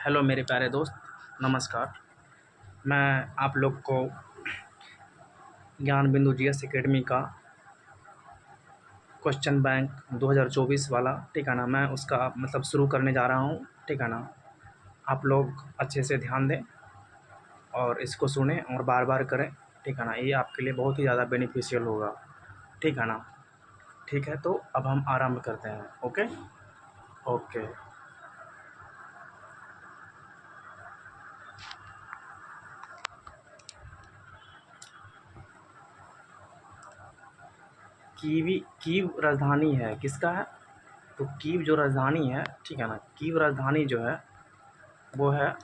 Hello मेरे प्यारे दोस्त, नमस्कार। मैं आप लोग को ज्ञान बिंदु जीएस एकेडमी का क्वेश्चन बैंक 2024 वाला, ठीक है ना, मैं उसका मतलब शुरू करने जा रहा हूँ, ठीक है ना। आप लोग अच्छे से ध्यान दें और इसको सुनें और बार बार करें, ठीक है ना। ये आपके लिए बहुत ही ज़्यादा बेनिफिशियल होगा, ठीक है ना। ठीक है, तो अब हम आरंभ करते हैं। Okay okay. कीव राजधानी है, किसका है? तो कीव जो राजधानी है, ठीक है ना, कीव राजधानी जो है वो है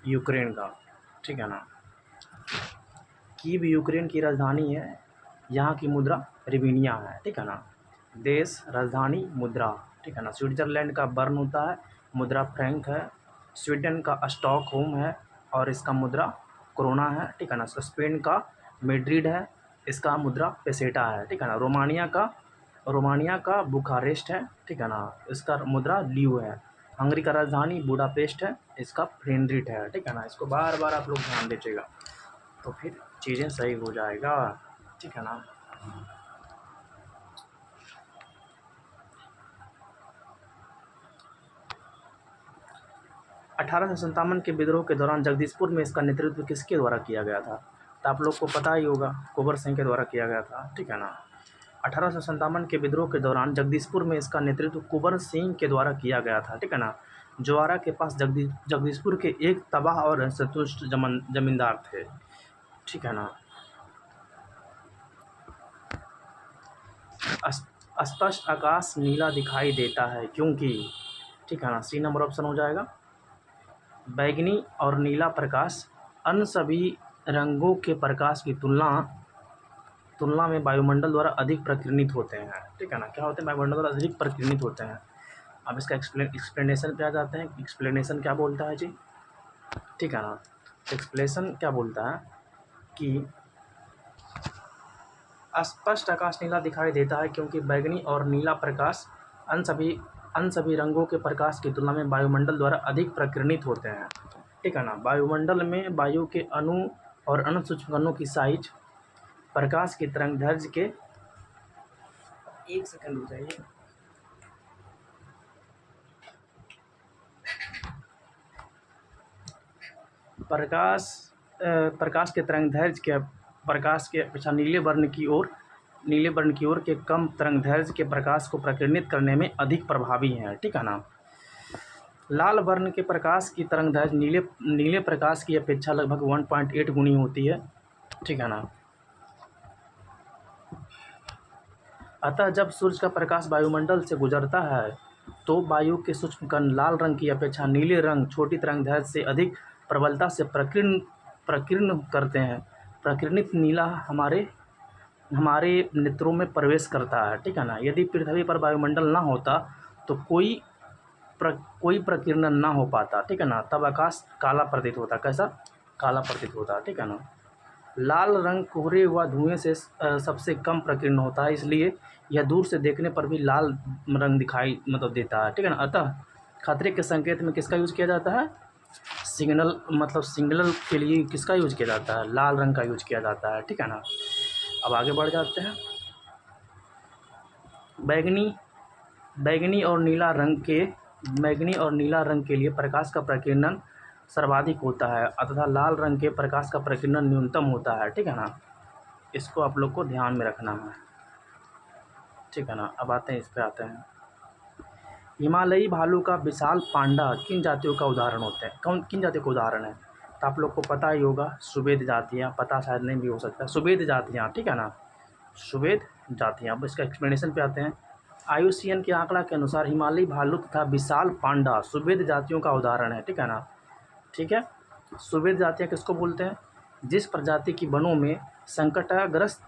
यूक्रेन का, ठीक है ना। कीव यूक्रेन की राजधानी है। यहाँ की मुद्रा रिवीनिया है, ठीक है ना। देश, राजधानी, मुद्रा, ठीक है ना। स्विट्ज़रलैंड का बर्न होता है, मुद्रा फ्रैंक है। स्वीडन का स्टॉकहोम है और इसका मुद्रा कोरोना है, ठीक है ना। स्पेन का मैड्रिड है, इसका मुद्रा पेसेटा है, ठीक है ना। रोमानिया का बुखारेस्ट है, ठीक है ना, इसका मुद्रा ल्यू है। हंगरी का राजधानी बुडापेस्ट है, इसका फ्रेंड्रिट है, ठीक है ना। इसको बार बार आप लोग ध्यान दीजिएगा तो फिर चीज़ें सही हो जाएगा, ठीक है ना। अठारह के विद्रोह के दौरान जगदीशपुर में इसका नेतृत्व किसके द्वारा किया गया था? तो आप लोग को पता ही होगा, कुंवर सिंह के द्वारा किया गया था, ठीक है ना। 1857 के विद्रोह के दौरान जगदीशपुर में इसका नेतृत्व कुंवर सिंह के द्वारा किया गया था, ठीक है ना। ज्वारा के पास जगदीशपुर के एक तबाह और असंतुष्ट जमींदार थे, ठीक है ना। स्पष्ट आकाश नीला दिखाई देता है क्योंकि, ठीक है ना, सी नंबर ऑप्शन हो जाएगा। बैंगनी और नीला प्रकाश अन्य सभी रंगों के प्रकाश की तुलना में वायुमंडल द्वारा अधिक प्रकीर्णित होते हैं, ठीक है ना। क्या होते हैं? वायुमंडल द्वारा अधिक प्रकीर्णित होते हैं। अब इसका एक्सप्लेनेशन पे आ जाते हैं। एक्सप्लेनेशन क्या बोलता है जी, ठीक है ना। एक्सप्लेनेशन क्या बोलता है कि स्पष्ट आकाश नीला दिखाई देता है क्योंकि बैंगनी और नीला प्रकाश अन्य सभी रंगों के प्रकाश की तुलना में वायुमंडल द्वारा अधिक प्रकीर्णित होते हैं, ठीक है ना। वायुमंडल में वायु के अणु और अन्य सूक्ष्म कणों की साइज प्रकाश की तरंगदैर्घ्य के, एक सेकंड रुक जाइए। प्रकाश के तरंगदैर्घ्य के प्रकाश के अपेक्षा नीले वर्ण की ओर के कम तरंगदैर्घ्य के प्रकाश को प्रकीर्णित करने में अधिक प्रभावी हैं, ठीक है ना। लाल वर्ण के प्रकाश की तरंगदैर्घ्य नीले प्रकाश की अपेक्षा लगभग 1.8 गुनी होती है, ठीक है ना। अतः जब सूर्य का प्रकाश वायुमंडल से गुजरता है तो वायु के सूक्ष्म कण लाल रंग की अपेक्षा नीले रंग छोटी तरंगदैर्घ्य से अधिक प्रबलता से प्रकीर्ण करते हैं। प्रकीर्णित नीला हमारे नेत्रों में प्रवेश करता है, ठीक है ना। यदि पृथ्वी पर वायुमंडल ना होता तो कोई प्रकीर्णन ना हो पाता, ठीक है ना। तब आकाश काला प्रतीत होता। कैसा? काला प्रतीत होता, ठीक है ना। लाल रंग कोहरे व धुएं से सबसे कम प्रकीर्ण होता है, इसलिए यह दूर से देखने पर भी लाल रंग दिखाई देता है, ठीक है ना। अतः खतरे के संकेत में किसका यूज किया जाता है? सिग्नल के लिए किसका यूज किया जाता है? लाल रंग का यूज किया जाता है, ठीक है ना। अब आगे बढ़ जाते हैं। बैंगनी और नीला रंग के लिए प्रकाश का प्रकीर्णन सर्वाधिक होता है तथा लाल रंग के प्रकाश का प्रकीर्णन न्यूनतम होता है, ठीक है ना। इसको आप लोग को ध्यान में रखना है, ठीक है ना। अब आते हैं, इस पे आते हैं। हिमालयी भालू का विशाल पांडा किन जातियों का उदाहरण होते हैं? किन जातियों का उदाहरण है? तो आप लोग को पता ही होगा, सुवेद जातियाँ। पता शायद नहीं भी हो सकता, सुवेद जातियाँ, ठीक है ना, सुवेद जातियाँ। अब इसका एक्सप्लेनेशन पे आते हैं। IUCN के आंकड़ा के अनुसार हिमालयी भालू तथा विशाल पांडा सुवेद जातियों का उदाहरण है, ठीक है ना। ठीक है, सुवेद जातियाँ किसको बोलते हैं? जिस प्रजाति की वनों में संकटग्रस्त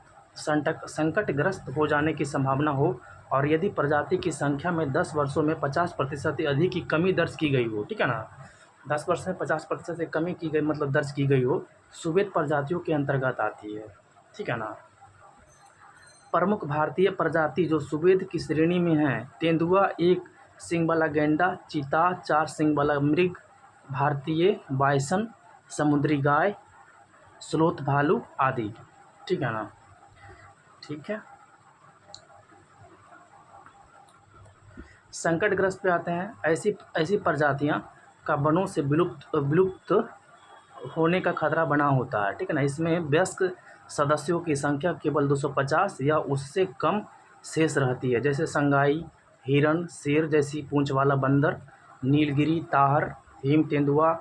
हो जाने की संभावना हो और यदि प्रजाति की संख्या में 10 वर्षों में 50% से अधिक की कमी दर्ज की गई हो, ठीक है ना। 10 वर्ष में 50% से कमी की गई मतलब दर्ज की गई हो, सुवेद प्रजातियों के अंतर्गत आती है, ठीक है ना। प्रमुख भारतीय प्रजाति जो सुवेद की श्रेणी में है, तेंदुआ एक सिंग वाला गैंडा, चीता, 4 सिंग वाला मृग, भारतीय बायसन, समुद्री गाय, स्लोथ भालू आदि। ठीक है ना। ठीक है। संकटग्रस्त पे आते हैं। ऐसी ऐसी प्रजातियां का वनों से विलुप्त होने का खतरा बना होता है। ठीक है ना। इसमें वयस्क सदस्यों की संख्या केवल 250 या उससे कम शेष रहती है, जैसे संगाई, हिरन, शेर जैसी पूंछ वाला बंदर, नीलगिरी, ताहर, हिम तेंदुआ,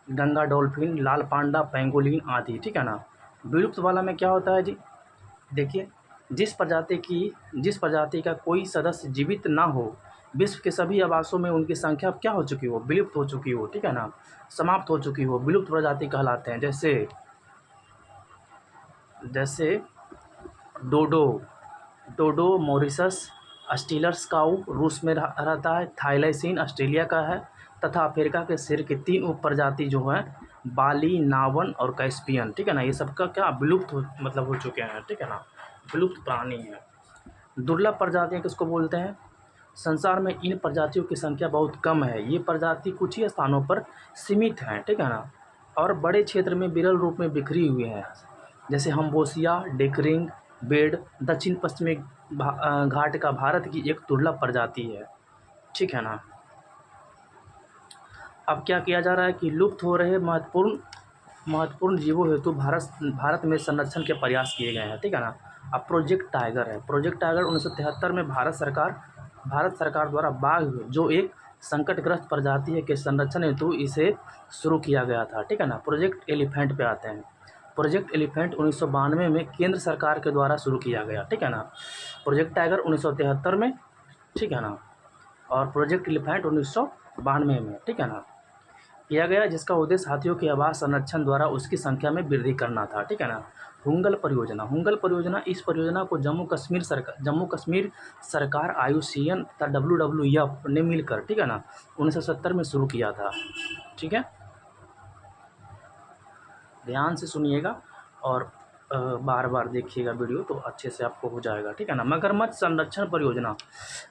गंगा डॉल्फिन, लाल पांडा, पेंगोलिन आदि। ठीक है ना। विलुप्त वाला में क्या होता है जी, देखिए, जिस प्रजाति का कोई सदस्य जीवित ना हो, विश्व के सभी आवासों में उनकी संख्या क्या हो चुकी हो, विलुप्त हो चुकी हो। ठीक है ना, समाप्त हो चुकी हो, विलुप्त प्रजाति कहलाते हैं। जैसे डोडो मॉरिशस, स्टीलर्स काऊ रूस में रहता है, थाईलैसीन ऑस्ट्रेलिया का है, तथा अफ्रीका के शेर की 3 उप प्रजाति जो हैं, बाली, नावन और कैस्पियन। ठीक है ना, ये सबका क्या विलुप्त हो चुके हैं। ठीक है ना, विलुप्त प्राणी है। दुर्लभ प्रजातियां किसको बोलते हैं? संसार में इन प्रजातियों की संख्या बहुत कम है। ये प्रजाति कुछ ही स्थानों पर सीमित हैं। ठीक है ना, और बड़े क्षेत्र में विरल रूप में बिखरी हुई हैं, जैसे हम्बोसिया, डेकरिंग बेड दक्षिण पश्चिमी घाट का भारत की एक दुर्लभ प्रजाति है। ठीक है ना। अब क्या किया जा रहा है कि लुप्त हो रहे महत्वपूर्ण जीवों हेतु भारत में संरक्षण के प्रयास किए गए हैं। ठीक है ना। अब प्रोजेक्ट टाइगर है। प्रोजेक्ट टाइगर 1973 में भारत सरकार द्वारा बाघ जो एक संकटग्रस्त प्रजाति है के संरक्षण हेतु इसे शुरू किया गया था। ठीक है ना। प्रोजेक्ट एलिफेंट पे आते हैं। प्रोजेक्ट एलिफेंट 1992 में केंद्र सरकार के द्वारा शुरू किया गया। ठीक है ना। प्रोजेक्ट टाइगर 1973 में, ठीक है ना, और प्रोजेक्ट एलिफेंट 1992 में, ठीक है ना, किया गया, जिसका उद्देश्य हाथियों के आवास संरक्षण द्वारा उसकी संख्या में वृद्धि करना था। ठीक है ना। हुंगल परियोजना इस परियोजना को जम्मू कश्मीर सरकार, IUCN तथा WWF ने मिलकर, ठीक है ना, 1970 में शुरू किया था। ठीक है, ध्यान से सुनिएगा और बार बार देखिएगा वीडियो, तो अच्छे से आपको हो जाएगा। ठीक है ना। मगरमच्छ संरक्षण परियोजना,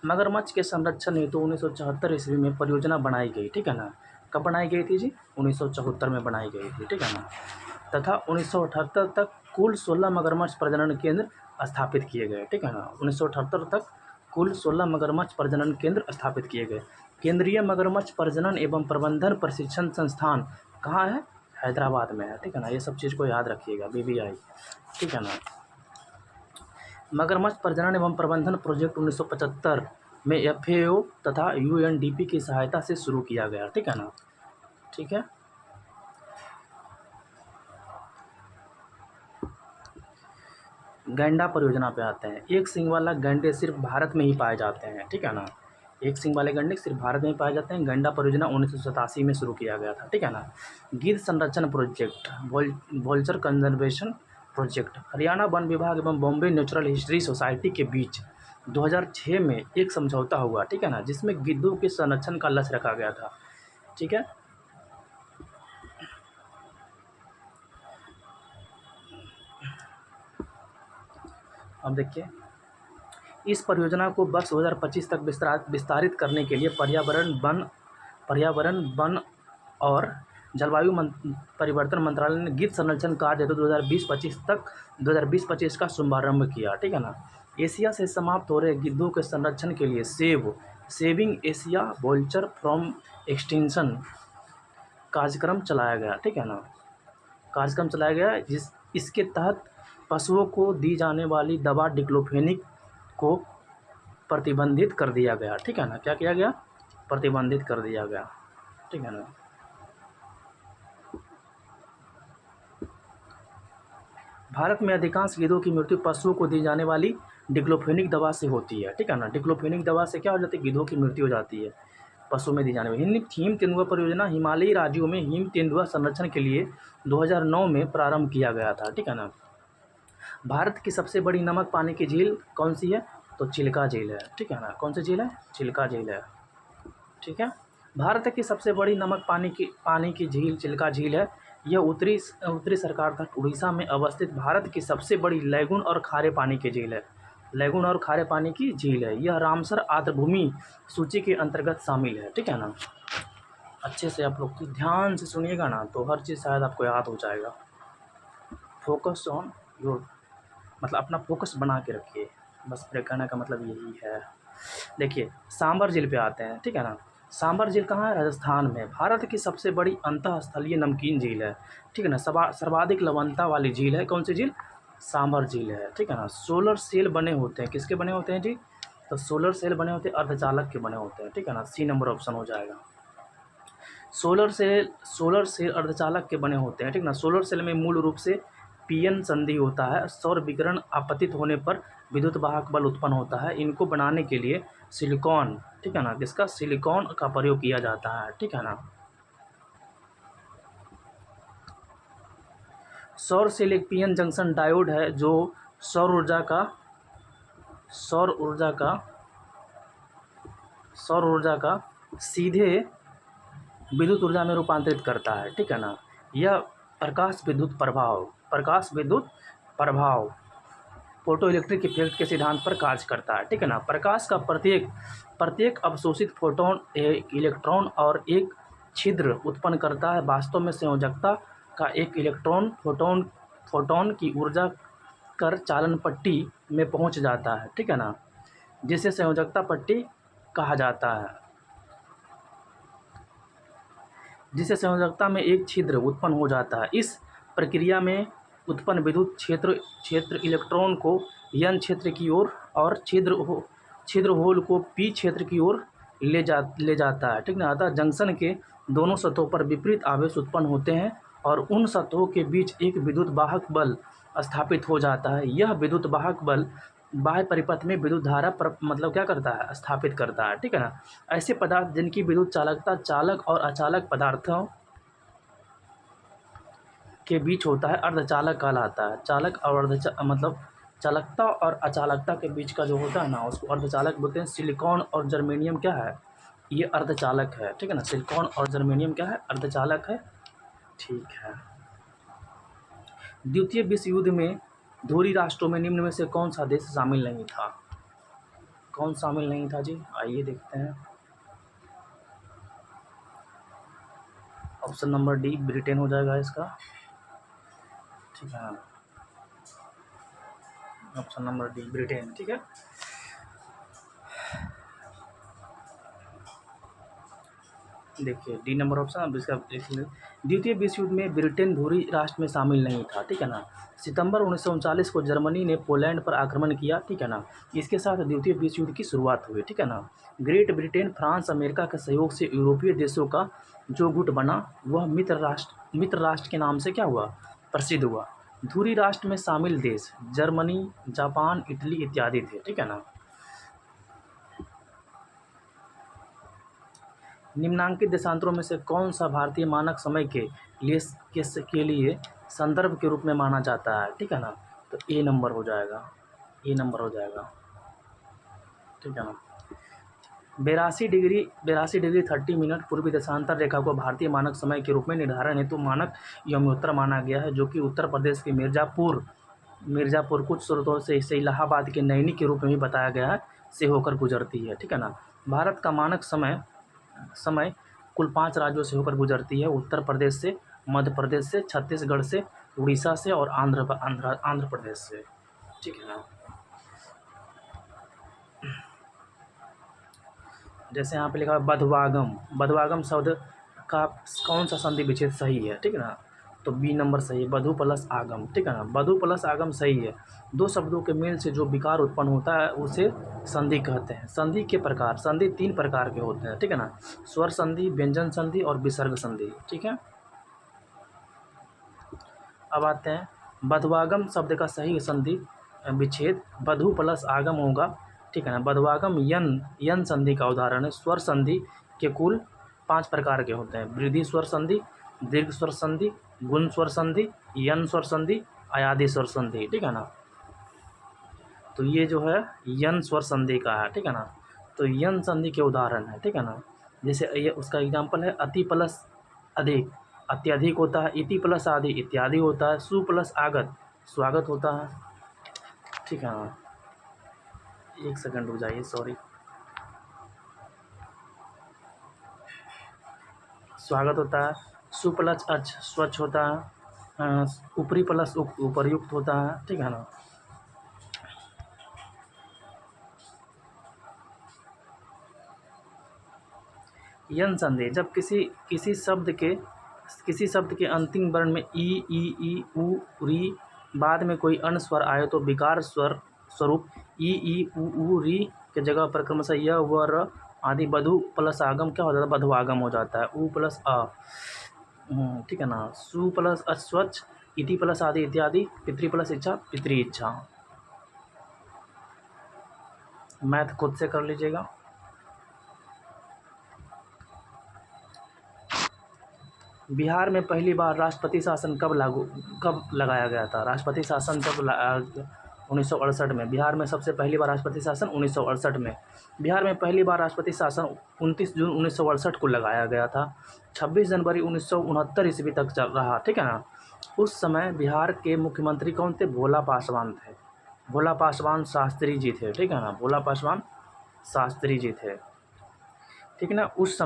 मगरमच्छ के संरक्षण हेतु 1974 ईस्वी में परियोजना बनाई गई। ठीक है ना। कब बनाई गई थी जी? 1974 में बनाई गई थी। ठीक है ना। तथा 1978 तक कुल 16 मगरमच्छ प्रजनन केंद्र स्थापित किए गए। ठीक है ना। 1978 तक कुल 16 मगरमच्छ प्रजनन केंद्र स्थापित किए गए। केंद्रीय मगरमच्छ प्रजनन एवं प्रबंधन प्रशिक्षण संस्थान कहाँ है? हैदराबाद में है। ठीक है ना। ये सब चीज़ को याद रखिएगा, BBI। ठीक है ना। मगरमच्छ प्रजनन एवं प्रबंधन प्रोजेक्ट 1975 में FAO तथा UNDP की सहायता से शुरू किया गया। ठीक है ना। ठीक है। गैंडा परियोजना पे आते हैं। एक सींग वाला गैंडे सिर्फ भारत में ही पाए जाते हैं। ठीक है ना। एक सींग वाले गैंडे सिर्फ भारत में ही पाए जाते हैं। गैंडा परियोजना 1987 में शुरू किया गया था। ठीक है ना। गिद्ध संरक्षण project, vulture conservation project, Haryana वन विभाग एवं बॉम्बे नेचुरल हिस्ट्री सोसाइटी के बीच 2006 में एक समझौता हुआ। ठीक है ना, जिसमें गिद्धों के संरक्षण का लक्ष्य रखा गया था। ठीक है। अब देखिए, इस परियोजना को वर्ष 2025 तक विस्तारित करने के लिए पर्यावरण वन और जलवायु परिवर्तन मंत्रालय ने गिद्ध संरक्षण कार्य हेतु 2020-25 का शुभारंभ किया। ठीक है ना। एशिया से समाप्त हो रहे गिद्धों के संरक्षण के लिए saving Asia vulture from extinction कार्यक्रम चलाया गया। ठीक है ना। कार्यक्रम चलाया गया इसके तहत पशुओं को दी जाने वाली दवा डिक्लोफेनिक को प्रतिबंधित कर दिया गया। ठीक है ना। क्या किया गया? प्रतिबंधित कर दिया गया। ठीक है ना। भारत में अधिकांश गिद्धों की मृत्यु पशुओं को दी जाने वाली डिक्लोफेनिक दवा से होती है। ठीक है ना। डिक्लोफेनिक दवा से क्या हो जाती है? गिद्धों की मृत्यु हो जाती है पशु में दी जाने वाली। हिम तेंदुआ परियोजना हिमालयी राज्यों में हिम तेंदुआ संरक्षण के लिए 2009 में प्रारंभ किया गया था। ठीक है ना। भारत की सबसे बड़ी नमक पानी की झील कौन सी है? तो चिल्का झील है। ठीक है ना। कौन सी झील है? चिल्का झील है। ठीक है। भारत की सबसे बड़ी नमक पानी की झील चिल्का झील है। यह उत्तरी सरकार तक उड़ीसा में अवस्थित भारत की सबसे बड़ी लैगून और खारे पानी की झील है। लैगून और खारे पानी की झील है। यह रामसर आर्द्रभूमि सूची के अंतर्गत शामिल है, ठीक है ना। अच्छे से आप लोग ध्यान से सुनिएगा ना तो हर चीज़ शायद आपको याद हो जाएगा। फोकस ऑन योर, मतलब अपना फोकस बना के रखिए, बस मेरे कहने का मतलब यही है। देखिए सांबर झील पे आते हैं, ठीक है ना। सांबर झील कहाँ है? राजस्थान में। भारत की सबसे बड़ी अंतःस्थलीय नमकीन झील है, ठीक है ना। सर्वाधिक लवणता वाली झील है। कौन सी झील? सांबर झील है, ठीक है ना। सोलर सेल बने होते हैं, किसके बने होते हैं जी? तो सोलर सेल बने होते हैं अर्धचालक के बने होते हैं, ठीक है ना। सी नंबर ऑप्शन हो जाएगा। सोलर सेल अर्धचालक के बने होते हैं, ठीक ना। सोलर सेल में मूल रूप से पीएन संधि होता है। सौर विकिरण आपतित होने पर विद्युत वाहक बल उत्पन्न होता है। इनको बनाने के लिए सिलिकॉन, ठीक है ना, किसका? सिलिकॉन का प्रयोग किया जाता है, ठीक है ना। सौर सेल एक पीएन जंक्शन डायोड है जो सौर ऊर्जा का सौर ऊर्जा का सौर ऊर्जा का सीधे विद्युत ऊर्जा में रूपांतरित करता है, ठीक है ना। यह प्रकाश विद्युत प्रभाव फोटो इलेक्ट्रिक इफेक्ट के सिद्धांत पर कार्य करता है, ठीक है ना। प्रकाश का प्रत्येक प्रत्येक अवशोषित फोटोन एक इलेक्ट्रॉन और एक छिद्र उत्पन्न करता है। वास्तव में संयोजकता का एक इलेक्ट्रॉन फोटोन की ऊर्जा कर चालन पट्टी में पहुंच जाता है, ठीक है ना, जिसे संयोजकता पट्टी कहा जाता है। जिससे संयोजकता में एक छिद्र उत्पन्न हो जाता है। इस प्रक्रिया में उत्पन्न विद्युत क्षेत्र इलेक्ट्रॉन को एन क्षेत्र की ओर और छिद्र होल को पी क्षेत्र की ओर ले जाता है, ठीक ना। अतः जंक्शन के दोनों सतहों पर विपरीत आवेश उत्पन्न होते हैं और उन सतहों के बीच एक विद्युत वाहक बल स्थापित हो जाता है। यह विद्युत वाहक बल बाह्य परिपथ में विद्युत धारा मतलब क्या करता है? स्थापित करता है, ठीक है ना। ऐसे पदार्थ जिनकी विद्युत चालकता चालक और अचालक पदार्थों के बीच होता है अर्धचालक कहलाता है। चालक और मतलब चालकता और अचालकता के बीच का जो होता है ना उसको अर्धचालक बोलते हैं। सिलिकॉन और जर्मेनियम क्या है? ये अर्धचालक है, ठीक है ना। सिलिकॉन और जर्मेनियम क्या है? अर्धचालक है, ठीक है। द्वितीय विश्व युद्ध में धुरी राष्ट्रों में निम्न में से कौन सा देश शामिल नहीं था? कौन शामिल नहीं था जी? आइए देखते हैं। ऑप्शन नंबर डी ब्रिटेन हो जाएगा इसका, ठीक है। ऑप्शन नंबर डी ब्रिटेन, ठीक है। देखिए डी नंबर ऑप्शन, अब इसका द्वितीय विश्व युद्ध में ब्रिटेन धुरी राष्ट्र में शामिल नहीं था, ठीक है ना। सितंबर 1939 को जर्मनी ने पोलैंड पर आक्रमण किया, ठीक है ना। इसके साथ द्वितीय विश्व युद्ध की शुरुआत हुई, ठीक है ना। ग्रेट ब्रिटेन फ्रांस अमेरिका के सहयोग से यूरोपीय देशों का जो गुट बना वह मित्र राष्ट्र के नाम से क्या हुआ? प्रसिद्ध हुआ। धुरी राष्ट्र में शामिल देश जर्मनी, जापान, इटली इत्यादि थे, ठीक है ना। निम्नांकित देशांतरों में से कौन सा भारतीय मानक समय के लिए संदर्भ के रूप में माना जाता है, ठीक है ना। तो ए नंबर हो जाएगा, ए नंबर हो जाएगा, ठीक है ना। 82 डिग्री 30 मिनट पूर्वी देशांतर रेखा को भारतीय मानक समय के रूप में निर्धारण हेतु मानक यमोत्तर माना गया है, जो कि उत्तर प्रदेश के मिर्ज़ापुर कुछ स्रोतों से इसे इलाहाबाद के नैनी के रूप में भी बताया गया है से होकर गुजरती है, ठीक है ना। भारत का मानक समय कुल 5 राज्यों से होकर गुजरती है। उत्तर प्रदेश से, मध्य प्रदेश से, छत्तीसगढ़ से, उड़ीसा से और आंध्र प्रदेश से, ठीक है ना। जैसे यहाँ पे लिखा है बधवागम शब्द का कौन सा संधि विच्छेद सही है, ठीक है ना। तो बी नंबर सही है, बधु प्लस आगम, ठीक है ना। बधु प्लस आगम सही है। दो शब्दों के मेल से जो विकार उत्पन्न होता है उसे संधि कहते हैं। संधि के प्रकार, संधि 3 प्रकार के होते हैं, ठीक है ना। स्वर संधि, व्यंजन संधि और विसर्ग संधि, ठीक है। अब आते हैं बधवागम शब्द का सही संधि विच्छेद बधु प्लस आगम होगा, ठीक है ना। बधवागम यन संधि का उदाहरण है। स्वर संधि के कुल 5 प्रकार के होते हैं। वृद्धि स्वर संधि, दीर्घ स्वर संधि, गुण स्वर संधि, यन स्वर संधि, अयादि स्वर संधि, ठीक है ना। तो ये जो है यन स्वर संधि का है, ठीक है ना। तो यन संधि के उदाहरण है, ठीक है ना। जैसे ये उसका एग्जाम्पल है अति प्लस अधिक, अत्यधिक होता है। इति प्लस आदि, इत्यादि होता है। सु प्लस आगत, स्वागत होता है, ठीक है ना। एक सेकंड रुक जाइए, सॉरी। स्वागत होता है, सु प्लस अच स्वच्छ होता है, ऊपरी प्लस उपर्युक्त होता है, ठीक है ना। यन संदेह, जब किसी शब्द के अंतिम वर्ण में ई उ री बाद में कोई अन्य स्वर आए तो विकार स्वर स्वरूप ई उ री के जगह पर क्रमशः य व र आदि बधु प्लस आगम क्या हो जाता है, बधु आगम हो जाता है। उ प्लस अ, ठीक है ना। सु प्लस अस्वच्छ, इति प्लस आदि इत्यादि, पितृ प्लस इच्छा, पितृ इच्छा। मैथ खुद से कर लीजिएगा। बिहार में पहली बार राष्ट्रपति शासन कब लगाया गया था? राष्ट्रपति शासन जब 1968 में। बिहार में सबसे पहली बार राष्ट्रपति शासन 1968 में। बिहार में पहली बार राष्ट्रपति शासन 29 जून 1968 को लगाया गया था। 26 जनवरी 1969 ईस्वी तक चल रहा, ठीक है ना। उस समय बिहार के मुख्यमंत्री कौन थे? भोला पासवान थे। भोला पासवान शास्त्री जी थे, ठीक है ना। भोला पासवान शास्त्री जी थे, ठीक है ना। उस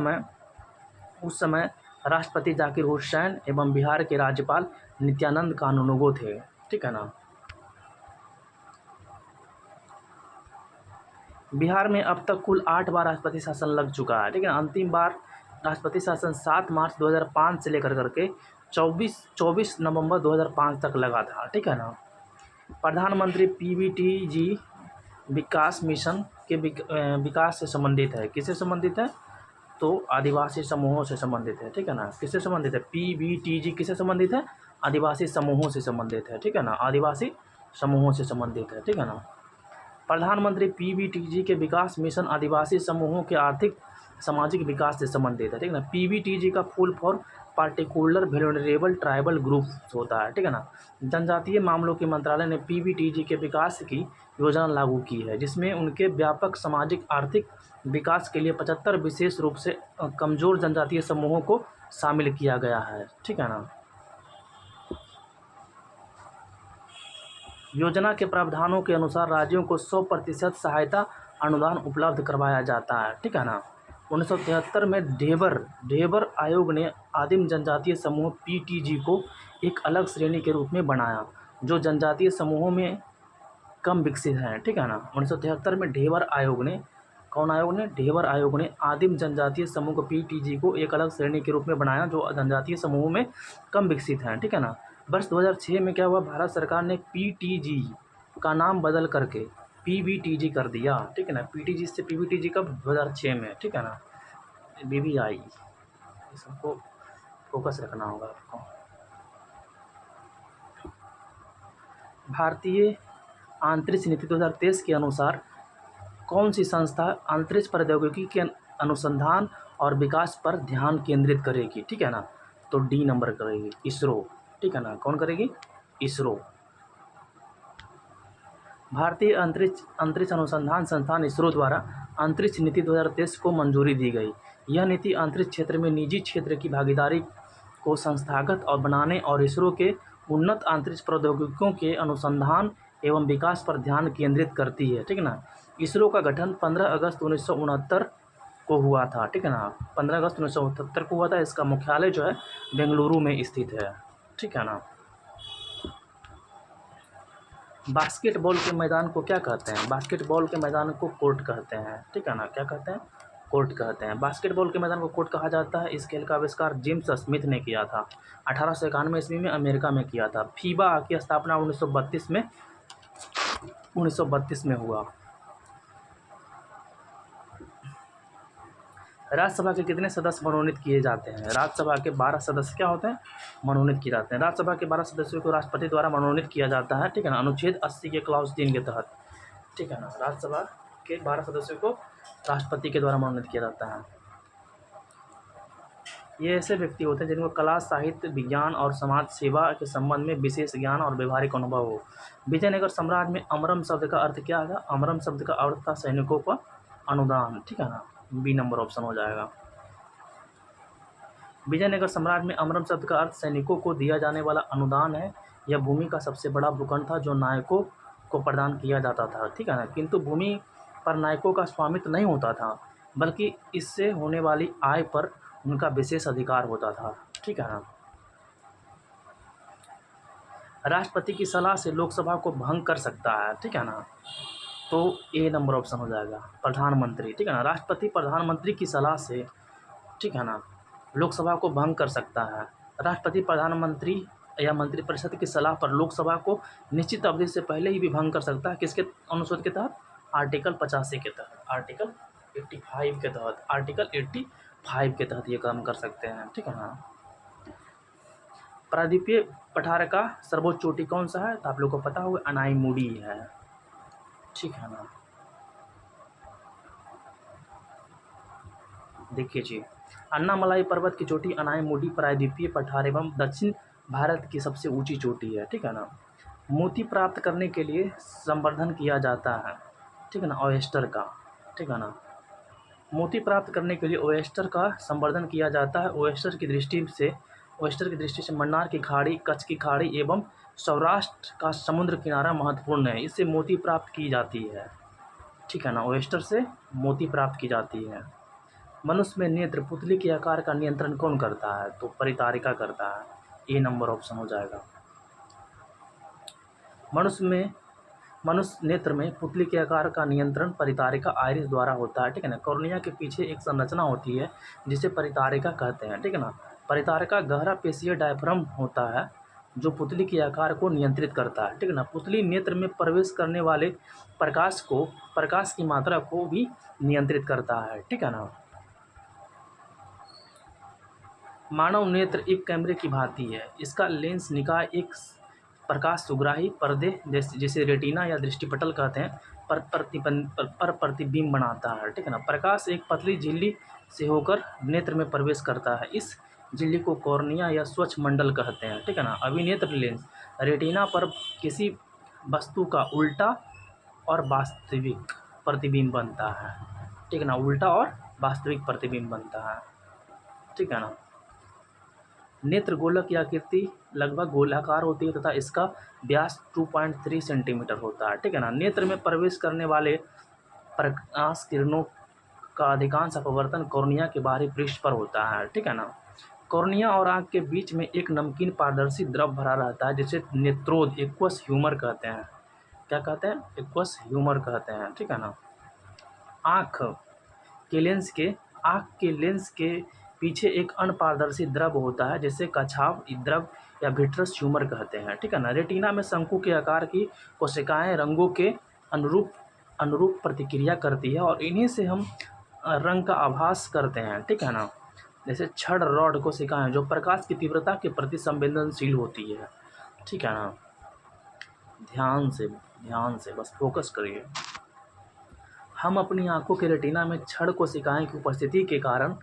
समय राष्ट्रपति जाकिर हुसैन एवं बिहार के राज्यपाल नित्यानंद कानूनगो थे, ठीक है ना। बिहार में अब तक कुल 8 बार राष्ट्रपति शासन लग चुका है, ठीक है। अंतिम बार राष्ट्रपति शासन 7 मार्च 2005 से लेकर करके 24 नवंबर 2005 तक लगा था, ठीक है ना। प्रधानमंत्री पीवीटीजी विकास मिशन के विकास से संबंधित है। किससे संबंधित है? तो आदिवासी समूहों से संबंधित है, ठीक है ना। किससे संबंधित है? पीवीटीजी किससे संबंधित है? आदिवासी समूहों से संबंधित है, ठीक है ना। आदिवासी समूहों से संबंधित है, ठीक है ना। प्रधानमंत्री पीवीटीजी के विकास मिशन आदिवासी समूहों के आर्थिक सामाजिक विकास से संबंधित है, ठीक है ना। पीवीटीजी का full form particular vulnerable tribal group होता है, ठीक है ना। जनजातीय मामलों के मंत्रालय ने पीवीटीजी के विकास की योजना लागू की है, जिसमें उनके व्यापक सामाजिक आर्थिक विकास के लिए 75 विशेष रूप से कमजोर जनजातीय समूहों को शामिल किया गया है, ठीक है ना। योजना के प्रावधानों के अनुसार राज्यों को 100% सहायता अनुदान उपलब्ध करवाया जाता है, ठीक है ना। 1973 में ढेबर आयोग ने आदिम जनजातीय समूह पीटीजी को एक अलग श्रेणी के रूप में बनाया, जो जनजातीय समूहों में कम विकसित हैं, ठीक है ना। 1973 में ढेबर आयोग ने ढेबर आयोग ने आदिम जनजातीय समूह पीटीजी को एक अलग श्रेणी के रूप में बनाया, जो जनजातीय समूहों में कम विकसित हैं, ठीक है ना। वर्ष 2006 में क्या हुआ? भारत सरकार ने पीटीजी का नाम बदल करके पीवीटीजी कर दिया, ठीक है ना। पीटीजी से पीवीटीजी कब? 2006 में, ठीक है ना। बीबीआई सबको फोकस रखना होगा आपको। भारतीय अंतरिक्ष नीति 2023 के अनुसार कौन सी संस्था अंतरिक्ष प्रौद्योगिकी के अनुसंधान और विकास पर ध्यान केंद्रित करेगी, ठीक है ना। तो डी नंबर करेगी, इसरो, ठीक है ना। कौन करेगी? इसरो। भारतीय अंतरिक्ष अनुसंधान संस्थान इसरो द्वारा अंतरिक्ष नीति 2023 को मंजूरी दी गई। यह नीति अंतरिक्ष क्षेत्र में निजी क्षेत्र की भागीदारी को संस्थागत और बनाने और इसरो के उन्नत अंतरिक्ष प्रौद्योगिकियों के अनुसंधान एवं विकास पर ध्यान केंद्रित करती है, ठीक है ना। इसरो का गठन 15 अगस्त 1969 को हुआ था, ठीक है ना। 15 अगस्त 1969 को हुआ था। इसका मुख्यालय जो है बेंगलुरु में स्थित है, ठीक है ना। बास्केटबॉल के मैदान को क्या कहते हैं? बास्केटबॉल के मैदान को कोर्ट कहते हैं, ठीक है ना। क्या कहते हैं? कोर्ट कहते हैं। बास्केटबॉल के मैदान को कोर्ट कहा जाता है। इस खेल का आविष्कार जेम्स स्मिथ ने किया था। 1891 ईस्वी में अमेरिका में किया था। फीबा की स्थापना 1932 में हुआ। राज्यसभा के कितने सदस्य मनोनीत किए जाते हैं? राज्यसभा के 12 सदस्य क्या होते हैं? मनोनीत किए जाते हैं। राज्यसभा के 12 सदस्यों को राष्ट्रपति द्वारा मनोनीत किया जाता है, ठीक है ना। अनुच्छेद 80 के क्लॉज 3 के तहत, ठीक है ना। राज्यसभा के 12 सदस्यों को राष्ट्रपति के द्वारा मनोनीत किया जाता है। ये ऐसे व्यक्ति होते हैं जिनको कला, साहित्य, विज्ञान और समाज सेवा के संबंध में विशेष ज्ञान और व्यवहारिक अनुभव हो। विजयनगर साम्राज्य में अमरम शब्द का अर्थ क्या है? अमरम शब्द का अर्थ था सैनिकों का अनुदान, ठीक है ना। बी नंबर ऑप्शन हो जाएगा। विजयनगर साम्राज्य में अमरम शब्द का अर्थ सैनिकों को दिया जाने वाला अनुदान है। यह भूमि का सबसे बड़ा भूखंड था जो नायकों को प्रदान किया जाता था, ठीक है ना। किंतु भूमि पर नायकों का स्वामित्व नहीं होता था, बल्कि इससे होने वाली आय पर उनका विशेष अधिकार होता था। ठीक है ना। राष्ट्रपति की सलाह से लोकसभा को भंग कर सकता है। ठीक है ना। तो ए नंबर ऑप्शन हो जाएगा, प्रधानमंत्री। ठीक है ना। राष्ट्रपति प्रधानमंत्री की सलाह से, ठीक है ना, लोकसभा को भंग कर सकता है। राष्ट्रपति प्रधानमंत्री या मंत्रिपरिषद की सलाह पर लोकसभा को निश्चित अवधि से पहले ही भी भंग कर सकता है। किसके अनुच्छेद के तहत? आर्टिकल 85 के तहत, आर्टिकल 85 के तहत, आर्टिकल 85 के तहत ये काम कर सकते हैं। ठीक है ना। प्रायद्वीपीय पठार का सर्वोच्च चोटी कौन सा है? तो आप लोग को पता होगा, अनाईमुडी है। ठीक है ना। देखिए जी, अन्नामलाई पर्वत की चोटी अनाईमुडी प्रायद्वीपीय पठार एवं दक्षिण भारत की सबसे ऊंची चोटी है। ठीक है ना। मोती प्राप्त करने के लिए संवर्धन किया जाता है। ठीक है ना, ऑयस्टर का। ठीक है ना। मोती प्राप्त करने के लिए ओयस्टर का संवर्धन किया जाता है। ओयस्टर की दृष्टि से मन्नार की खाड़ी, कच्छ की खाड़ी एवं सौराष्ट्र का समुद्र किनारा महत्वपूर्ण है। इससे मोती प्राप्त की जाती है। ठीक है ना। ओयस्टर से मोती प्राप्त की जाती है। मनुष्य में नेत्र पुतली के आकार का नियंत्रण कौन करता है? तो परितारिका करता है। ए नंबर ऑप्शन हो जाएगा। मनुष्य नेत्र में पुतली के आकार का नियंत्रण परितारिका आइरिस द्वारा होता है। ठीक है ना। कॉर्निया के पीछे एक संरचना होती है जिसे परितारिका कहते हैं। ठीक है ना। परितारिका गहरा पेशीय डायफ्राम होता है जो पुतली के आकार को नियंत्रित करता है। ठीक है ना। पुतली नेत्र में प्रवेश करने वाले प्रकाश की मात्रा को भी नियंत्रित करता है। ठीक है ना। मानव नेत्र एक कैमरे की भांति है। इसका लेंस निकाय एक प्रकाश सुग्राही पर्दे जैसे रेटिना या दृष्टिपटल कहते हैं पर प्रतिबिंब बनाता है। ठीक है ना। प्रकाश एक पतली झिल्ली से होकर नेत्र में प्रवेश करता है। इस झिल्ली को कॉर्निया या स्वच्छ मंडल कहते हैं। ठीक है ना। अभिनेत्र लेंस रेटिना पर किसी वस्तु का उल्टा और वास्तविक प्रतिबिंब बनता है। ठीक है ना। उल्टा और वास्तविक प्रतिबिंब बनता है। ठीक है ना। नेत्र गोलक की आकृति लगभग गोलाकार होती है तथा इसका व्यास 2.3 सेंटीमीटर होता है। ठीक है ना। नेत्र में प्रवेश करने वाले प्रकाश किरणों का अधिकांश अपवर्तन कॉर्निया के बाहरी पृष्ठ पर होता है। ठीक है ना। कॉर्निया और आंख के बीच में एक नमकीन पारदर्शी द्रव भरा रहता है जिसे नेत्रोद एक्वस ह्यूमर कहते हैं। क्या कहते हैं? एक्वस ह्यूमर कहते हैं। ठीक है ना। आँख के लेंस के पीछे एक अनपारदर्शी द्रव होता है जिसे कछाव द्रव या विट्रस ह्यूमर कहते हैं। ठीक है ना। रेटिना में शंकु के आकार की कोशिकाएं रंगों के अनुरूप प्रतिक्रिया करती है और इन्हीं से हम रंग का आभास करते हैं। ठीक है ना। जैसे छड़ रॉड कोशिकाएं जो प्रकाश की तीव्रता के प्रति संवेदनशील होती है। ठीक है ना। ध्यान से बस फोकस करिए। हम अपनी आंखों के रेटिना में छड़ कोशिकाएं की उपस्थिति के कारण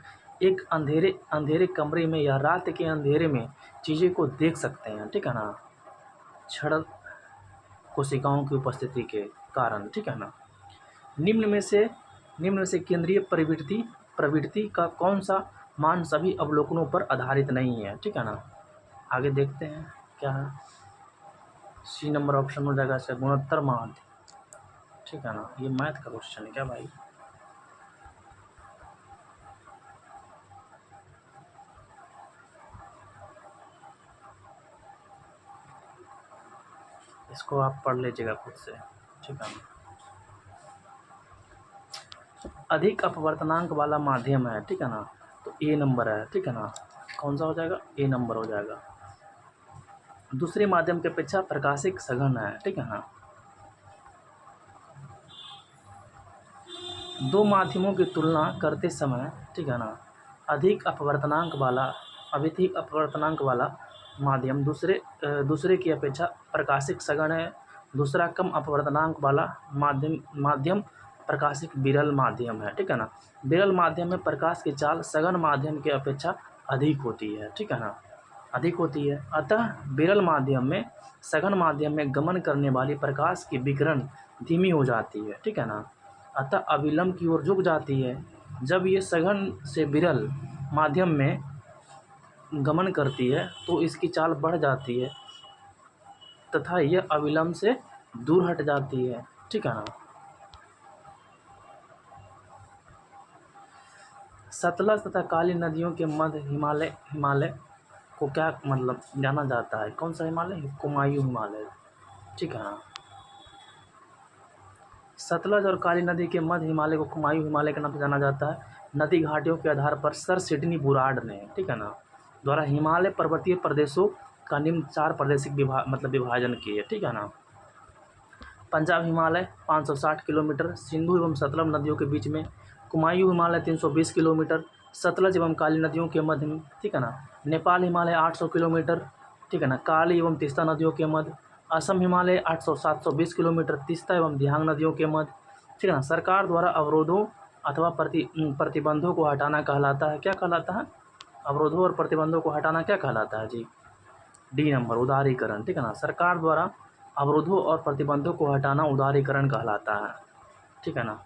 एक अंधेरे कमरे में या रात के अंधेरे में चीज़ें को देख सकते हैं। ठीक है ना। छड़ कोशिकाओं की उपस्थिति के कारण। ठीक है ना। निम्न में से केंद्रीय प्रवृत्ति का कौन सा मान सभी अवलोकनों पर आधारित नहीं है? ठीक है ना। आगे देखते हैं क्या है। सी नंबर ऑप्शन हो जाएगा इसका, गुणोत्तर माध्य। ठीक है ना। ये मैथ का क्वेश्चन है क्या भाई? इसको आप पढ़ लीजिएगा खुद से। ठीक है। अधिक अपवर्तनांक वाला माध्यम है। ठीक है ना। तो ए नंबर है। ठीक है ना। कौन सा हो जाएगा? ए नंबर हो जाएगा। दूसरे माध्यम की अपेक्षा प्रकाशिक सघन है। ठीक है ना। दो माध्यमों की तुलना करते समय, ठीक है ना, अधिक अपवर्तनांक वाला माध्यम दूसरे की अपेक्षा प्रकाशिक सघन है। दूसरा कम अपवर्तनांक वाला माध्यम प्रकाशिक विरल माध्यम है। ठीक है ना। विरल माध्यम में प्रकाश की चाल सघन माध्यम की अपेक्षा अधिक होती है। ठीक है ना। अधिक होती है। अतः विरल माध्यम में सघन माध्यम में गमन करने वाली प्रकाश की विकिरण धीमी हो जाती है। ठीक है ना। अतः अविलंब की ओर झुक जाती है। जब ये सघन से विरल माध्यम में गमन करती है तो इसकी चाल बढ़ जाती है तथा यह अविलंब से दूर हट जाती है। ठीक है ना। सतलज तथा काली नदियों के मध्य हिमालय को क्या मतलब जाना जाता है? कौन सा हिमालय? कुमायूं हिमालय, ठीक है ना। सतलज और काली नदी के मध्य हिमालय को कुमायूं हिमालय के नाम से जाना जाता है। नदी घाटियों के आधार पर सर सिडनी बुराड़ ने, ठीक है ना, द्वारा हिमालय पर्वतीय प्रदेशों का निम्न 4 प्रादेशिक विभाजन किए, ठीक है ना। पंजाब हिमालय 560 किलोमीटर सिंधु एवं सतलज नदियों के बीच में, कुमायूं हिमालय 320 किलोमीटर सतलज एवं काली नदियों के मध्य में, ठीक है ना। नेपाल हिमालय 800 किलोमीटर, ठीक है ना, काली एवं तीस्ता नदियों के मध्य। असम हिमालय 720 किलोमीटर तीस्ता एवं दिहांग नदियों के मध्य, ठीक है ना। सरकार द्वारा अवरोधों अथवा प्रतिबंधों को हटाना कहलाता है, क्या कहलाता है? अवरोधों और प्रतिबंधों को हटाना क्या कहलाता है जी? डी नंबर, उदारीकरण, ठीक है ना। सरकार द्वारा अवरोधों और प्रतिबंधों को हटाना उदारीकरण कहलाता है, ठीक है ना।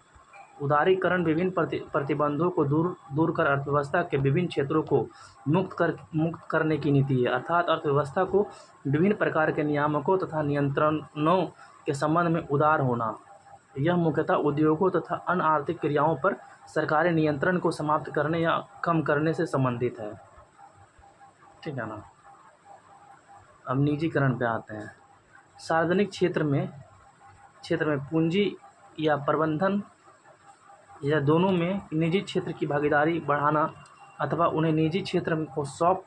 उदारीकरण विभिन्न प्रतिबंधों को दूर कर अर्थव्यवस्था के विभिन्न क्षेत्रों को मुक्त करने की नीति है, अर्थात अर्थव्यवस्था को विभिन्न प्रकार के नियामकों तथा नियंत्रणों के संबंध में उदार होना। यह मुख्यतः उद्योगों तथा अन्य आर्थिक क्रियाओं पर सरकारी नियंत्रण को समाप्त करने या कम करने से संबंधित है, ठीक है ना। अब निजीकरण पे आते हैं। सार्वजनिक क्षेत्र में पूंजी या प्रबंधन या दोनों में निजी क्षेत्र की भागीदारी बढ़ाना अथवा उन्हें निजी क्षेत्र को सौंप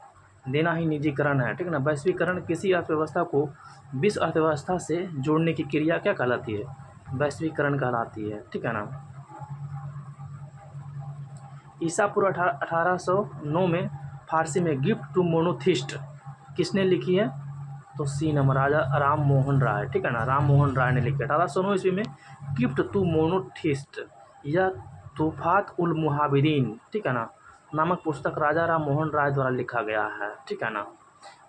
देना ही निजीकरण है, ठीक है ना। वैश्वीकरण किसी अर्थव्यवस्था को विश्व अर्थव्यवस्था से जोड़ने की क्रिया क्या कहलाती है? वैश्वीकरण कहलाती है, ठीक है ना। ईसा पूर्व 1809 में फारसी में गिफ्ट टू मोनोथिस्ट किसने लिखी है? तो सी नंबर, राजा राम मोहन राय, ठीक है ना, राम मोहन राय ने लिखी 1809 ईस्वी में गिफ्ट टू मोनोथिस्ट या तुफात उल मुहाबिरीन, ठीक है ना, नामक पुस्तक राजा राम मोहन राय द्वारा लिखा गया है, ठीक है ना।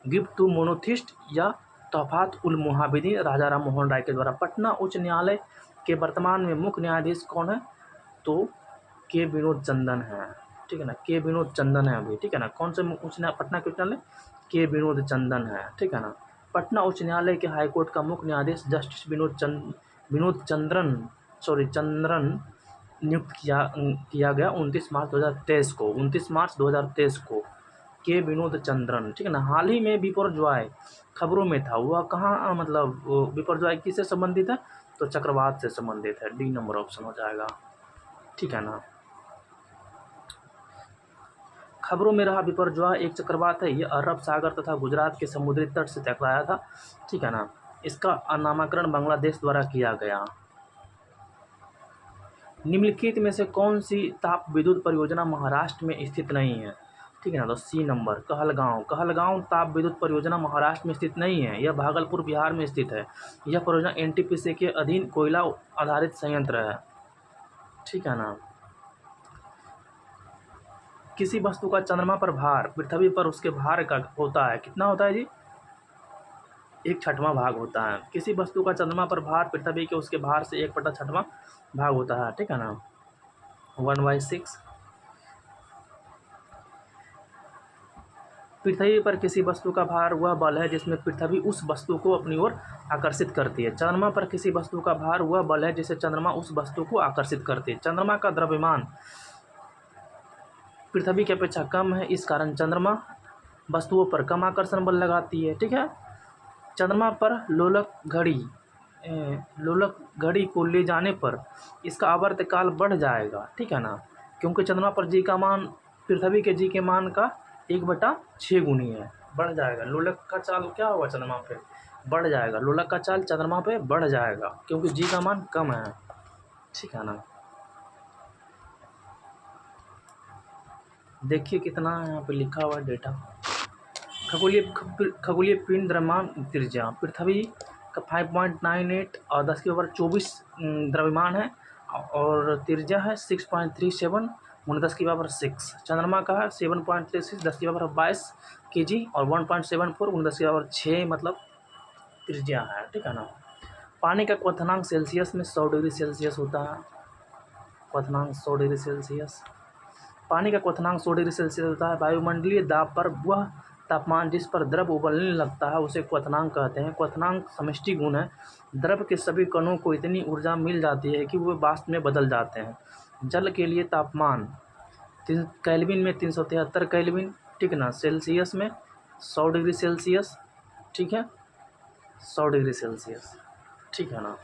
गिफ्ट टू मोनोथिस्ट या तोहफात उल मुहाबिरीन राजा राम मोहन राय के द्वारा। पटना उच्च न्यायालय के वर्तमान में मुख्य न्यायाधीश कौन है? तो के विनोद चंदन है, ठीक है ना, के विनोद चंदन है अभी, ठीक है ना। कौन से पटना के उच्च न्यायालय? के विनोद चंदन है, ठीक है ना। पटना उच्च न्यायालय के हाईकोर्ट का मुख्य न्यायाधीश जस्टिस चंद्रन नियुक्त किया गया 29 मार्च 2023 को के विनोद चंद्रन, ठीक है ना। हाल ही में बिपरजॉय खबरों में था, वह कहाँ मतलब बिपरजॉय किससे संबंधित है? तो चक्रवात से संबंधित है, डी नंबर ऑप्शन हो जाएगा, ठीक है ना। खबरों में रहा बिपरजॉय एक चक्रवात है, यह अरब सागर तथा गुजरात के समुद्री तट से टकराया था, ठीक है ना। इसका नामकरण बांग्लादेश द्वारा किया गया। निम्नलिखित में से कौन सी ताप विद्युत परियोजना महाराष्ट्र में स्थित नहीं है? ठीक है ना, तो सी नंबर, कहलगांव ताप विद्युत परियोजना महाराष्ट्र में स्थित नहीं है, यह भागलपुर बिहार में स्थित है। यह परियोजना एनटीपीसी के अधीन कोयला आधारित संयंत्र है, ठीक है ना। किसी वस्तु का चंद्रमा पर भार पृथ्वी पर उसके भार का होता है, कितना होता है जी? 1/6 भाग होता है। किसी वस्तु का चंद्रमा पर भार पृथ्वी के उसके भार से 1/6 भाग होता है, ठीक है ना, 1/6। पृथ्वी पर किसी वस्तु का भार वह बल है जिसमें पृथ्वी उस वस्तु को अपनी ओर आकर्षित करती है। चंद्रमा पर किसी वस्तु का भार वह बल है जिसे चंद्रमा उस वस्तु को आकर्षित करती है। चंद्रमा का द्रव्यमान पृथ्वी की अपेक्षा कम है, इस कारण चंद्रमा वस्तुओं पर कम आकर्षण बल लगाती है, ठीक है। चंद्रमा पर लोलक घड़ी को ले जाने पर इसका आवर्तकाल बढ़ जाएगा, ठीक है ना, क्योंकि चंद्रमा पर जी का मान पृथ्वी के जी के मान का 1/6 गुनी है, बढ़ जाएगा। लोलक का चाल क्या होगा? चंद्रमा पे बढ़ जाएगा, लोलक का चाल चंद्रमा पे बढ़ जाएगा क्योंकि जी का मान कम है, ठीक है ना। देखिए कितना यहाँ पे लिखा हुआ है डेटा। खगोलीय पिंड द्रव्यमान त्रिज्या पृथ्वी का 5.98 और 10⁻24 द्रव्यमान है और त्रिज्या है 6.37 × 10⁻6। चंद्रमा का है 7.36 10⁻22 kg और 1.74 × 10⁻6 मतलब त्रिज्या है, ठीक है ना। पानी का क्वथनांक सेल्सियस में 100 डिग्री सेल्सियस होता है, क्वथनांक 100 डिग्री सेल्सियस। पानी का क्वथनांक 100 डिग्री सेल्सियस होता है। वायुमंडलीय दाब पर वह तापमान जिस पर द्रव उबलने लगता है उसे क्वथनांक कहते हैं। क्वथनांक समष्टि गुण है, द्रव के सभी कणों को इतनी ऊर्जा मिल जाती है कि वे वाष्प में बदल जाते हैं। जल के लिए तापमान केल्विन में 373 केल्विन, ठीक है ना। सेल्सियस में 100 डिग्री सेल्सियस, ठीक है, 100 डिग्री सेल्सियस, ठीक है ना।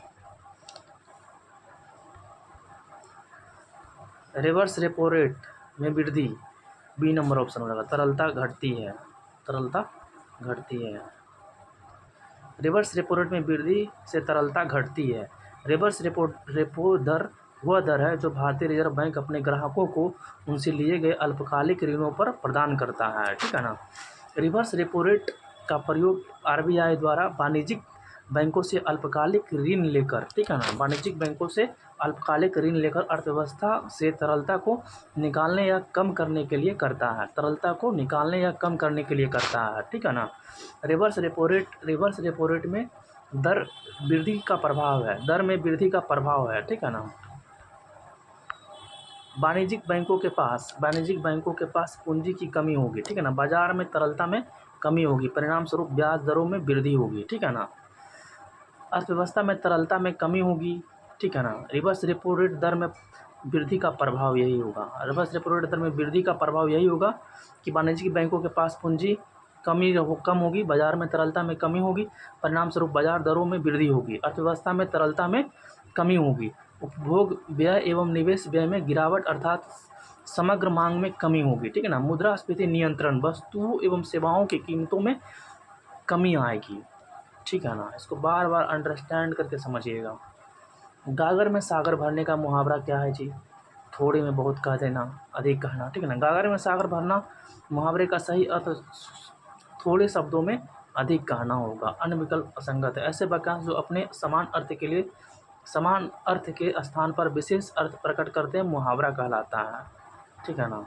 रिवर्स रेपो रेट में वृद्धि, बी नंबर ऑप्शन हो जाएगा, तरलता घटती है, तरलता घटती है। रिवर्स रेपो रेट में वृद्धि से तरलता घटती है। रिवर्स रेपो दर वह दर है जो भारतीय रिजर्व बैंक अपने ग्राहकों को उनसे लिए गए अल्पकालिक ऋणों पर प्रदान करता है, ठीक है ना। रिवर्स रेपो रेट का प्रयोग आरबीआई द्वारा वाणिज्यिक बैंकों से अल्पकालिक ऋण लेकर, ठीक है ना, वाणिज्यिक बैंकों से अल्पकालिक ऋण लेकर अर्थव्यवस्था से तरलता को निकालने या कम करने के लिए करता है, तरलता को निकालने या कम करने के लिए करता है, ठीक है ना। रिवर्स रेपो रेट में दर वृद्धि का प्रभाव है, दर में वृद्धि का प्रभाव है, ठीक है ना। वाणिज्यिक बैंकों के पास पूंजी की कमी होगी, ठीक है ना, बाजार में तरलता में कमी होगी, परिणाम स्वरूप ब्याज दरों में वृद्धि होगी, ठीक है ना। अर्थव्यवस्था में तरलता में कमी होगी, ठीक है ना। रिवर्स रेपो रेट दर में वृद्धि का प्रभाव यही होगा, रिवर्स रेपो रेट दर में वृद्धि का प्रभाव यही होगा कि वाणिज्यिक बैंकों के पास पूंजी कम होगी, बाजार में तरलता में कमी होगी, परिणाम स्वरूप बाजार दरों में वृद्धि होगी, अर्थव्यवस्था में तरलता में कमी होगी, उपभोग व्यय एवं निवेश व्यय में गिरावट अर्थात समग्र मांग में कमी होगी, ठीक है ना। मुद्रास्फीति नियंत्रण, वस्तुओं एवं सेवाओं की कीमतों में कमी आएगी, ठीक है ना। इसको बार बार अंडरस्टैंड करके समझिएगा। गागर में सागर भरने का मुहावरा क्या है जी? थोड़े में बहुत कह देना, अधिक कहना, ठीक है ना। गागर में सागर भरना मुहावरे का सही अर्थ थोड़े शब्दों में अधिक कहना होगा, अन्य विकल्प असंगत है। ऐसे वाक्यांश जो अपने समान अर्थ के स्थान पर विशेष अर्थ प्रकट करते हैं मुहावरा कहलाता है, ठीक है ना।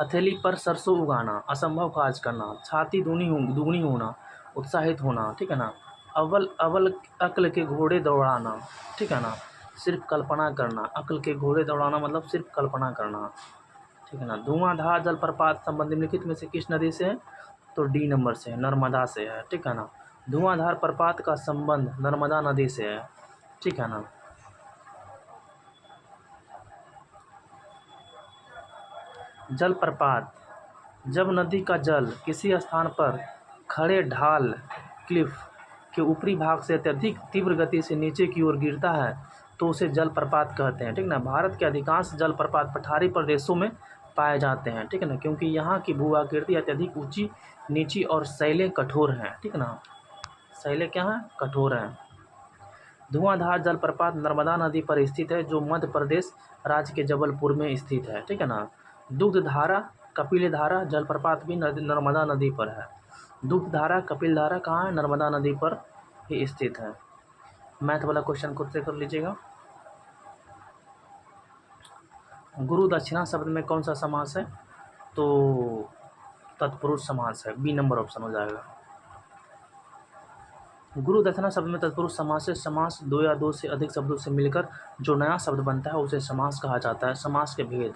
हथेली पर सरसों उगाना, असंभव काज करना, छाती दुगनी होना, उत्साहित होना, ठीक है ना। अव्वल अव्वल अक्ल के घोड़े दौड़ाना, ठीक है ना, सिर्फ कल्पना करना, अक्ल के घोड़े दौड़ाना मतलब सिर्फ कल्पना करना, ठीक है ना। धुआंधार जलप्रपात संबंध निम्नलिखित में से किस नदी से है? तो डी नंबर से है, नर्मदा से है, ठीक है ना। धुआंधार प्रपात का संबंध नर्मदा नदी से है, ठीक है ना। जलप्रपात, जब नदी का जल किसी स्थान पर खड़े ढाल क्लिफ के ऊपरी भाग से अत्यधिक तीव्र गति से नीचे की ओर गिरता है तो उसे जलप्रपात कहते हैं, ठीक ना। भारत के अधिकांश जलप्रपात पठारी प्रदेशों में पाए जाते हैं, ठीक है ना, क्योंकि यहाँ की भू आकृति अत्यधिक ऊंची नीची और शैलें कठोर हैं, ठीक ना, शैलें क्या हैं? कठोर हैं। धुआंधार जलप्रपात नर्मदा नदी पर स्थित है जो मध्य प्रदेश राज्य के जबलपुर में स्थित है, ठीक है ना। दुग्धधारा कपिलधारा जलप्रपात भी नर्मदा नदी पर है। दुग्धधारा कपिलधारा कहाँ है? नर्मदा नदी पर ही स्थित है। मैथ वाला क्वेश्चन खुद से कर लीजिएगा। गुरु दक्षिणा शब्द में कौन सा समास है? तो तत्पुरुष समास है, बी नंबर ऑप्शन हो जाएगा। गुरु दक्षिणा शब्द में तत्पुरुष समास है। समास दो या दो से अधिक शब्दों से मिलकर जो नया शब्द बनता है उसे समास कहा जाता है। समास के भेद,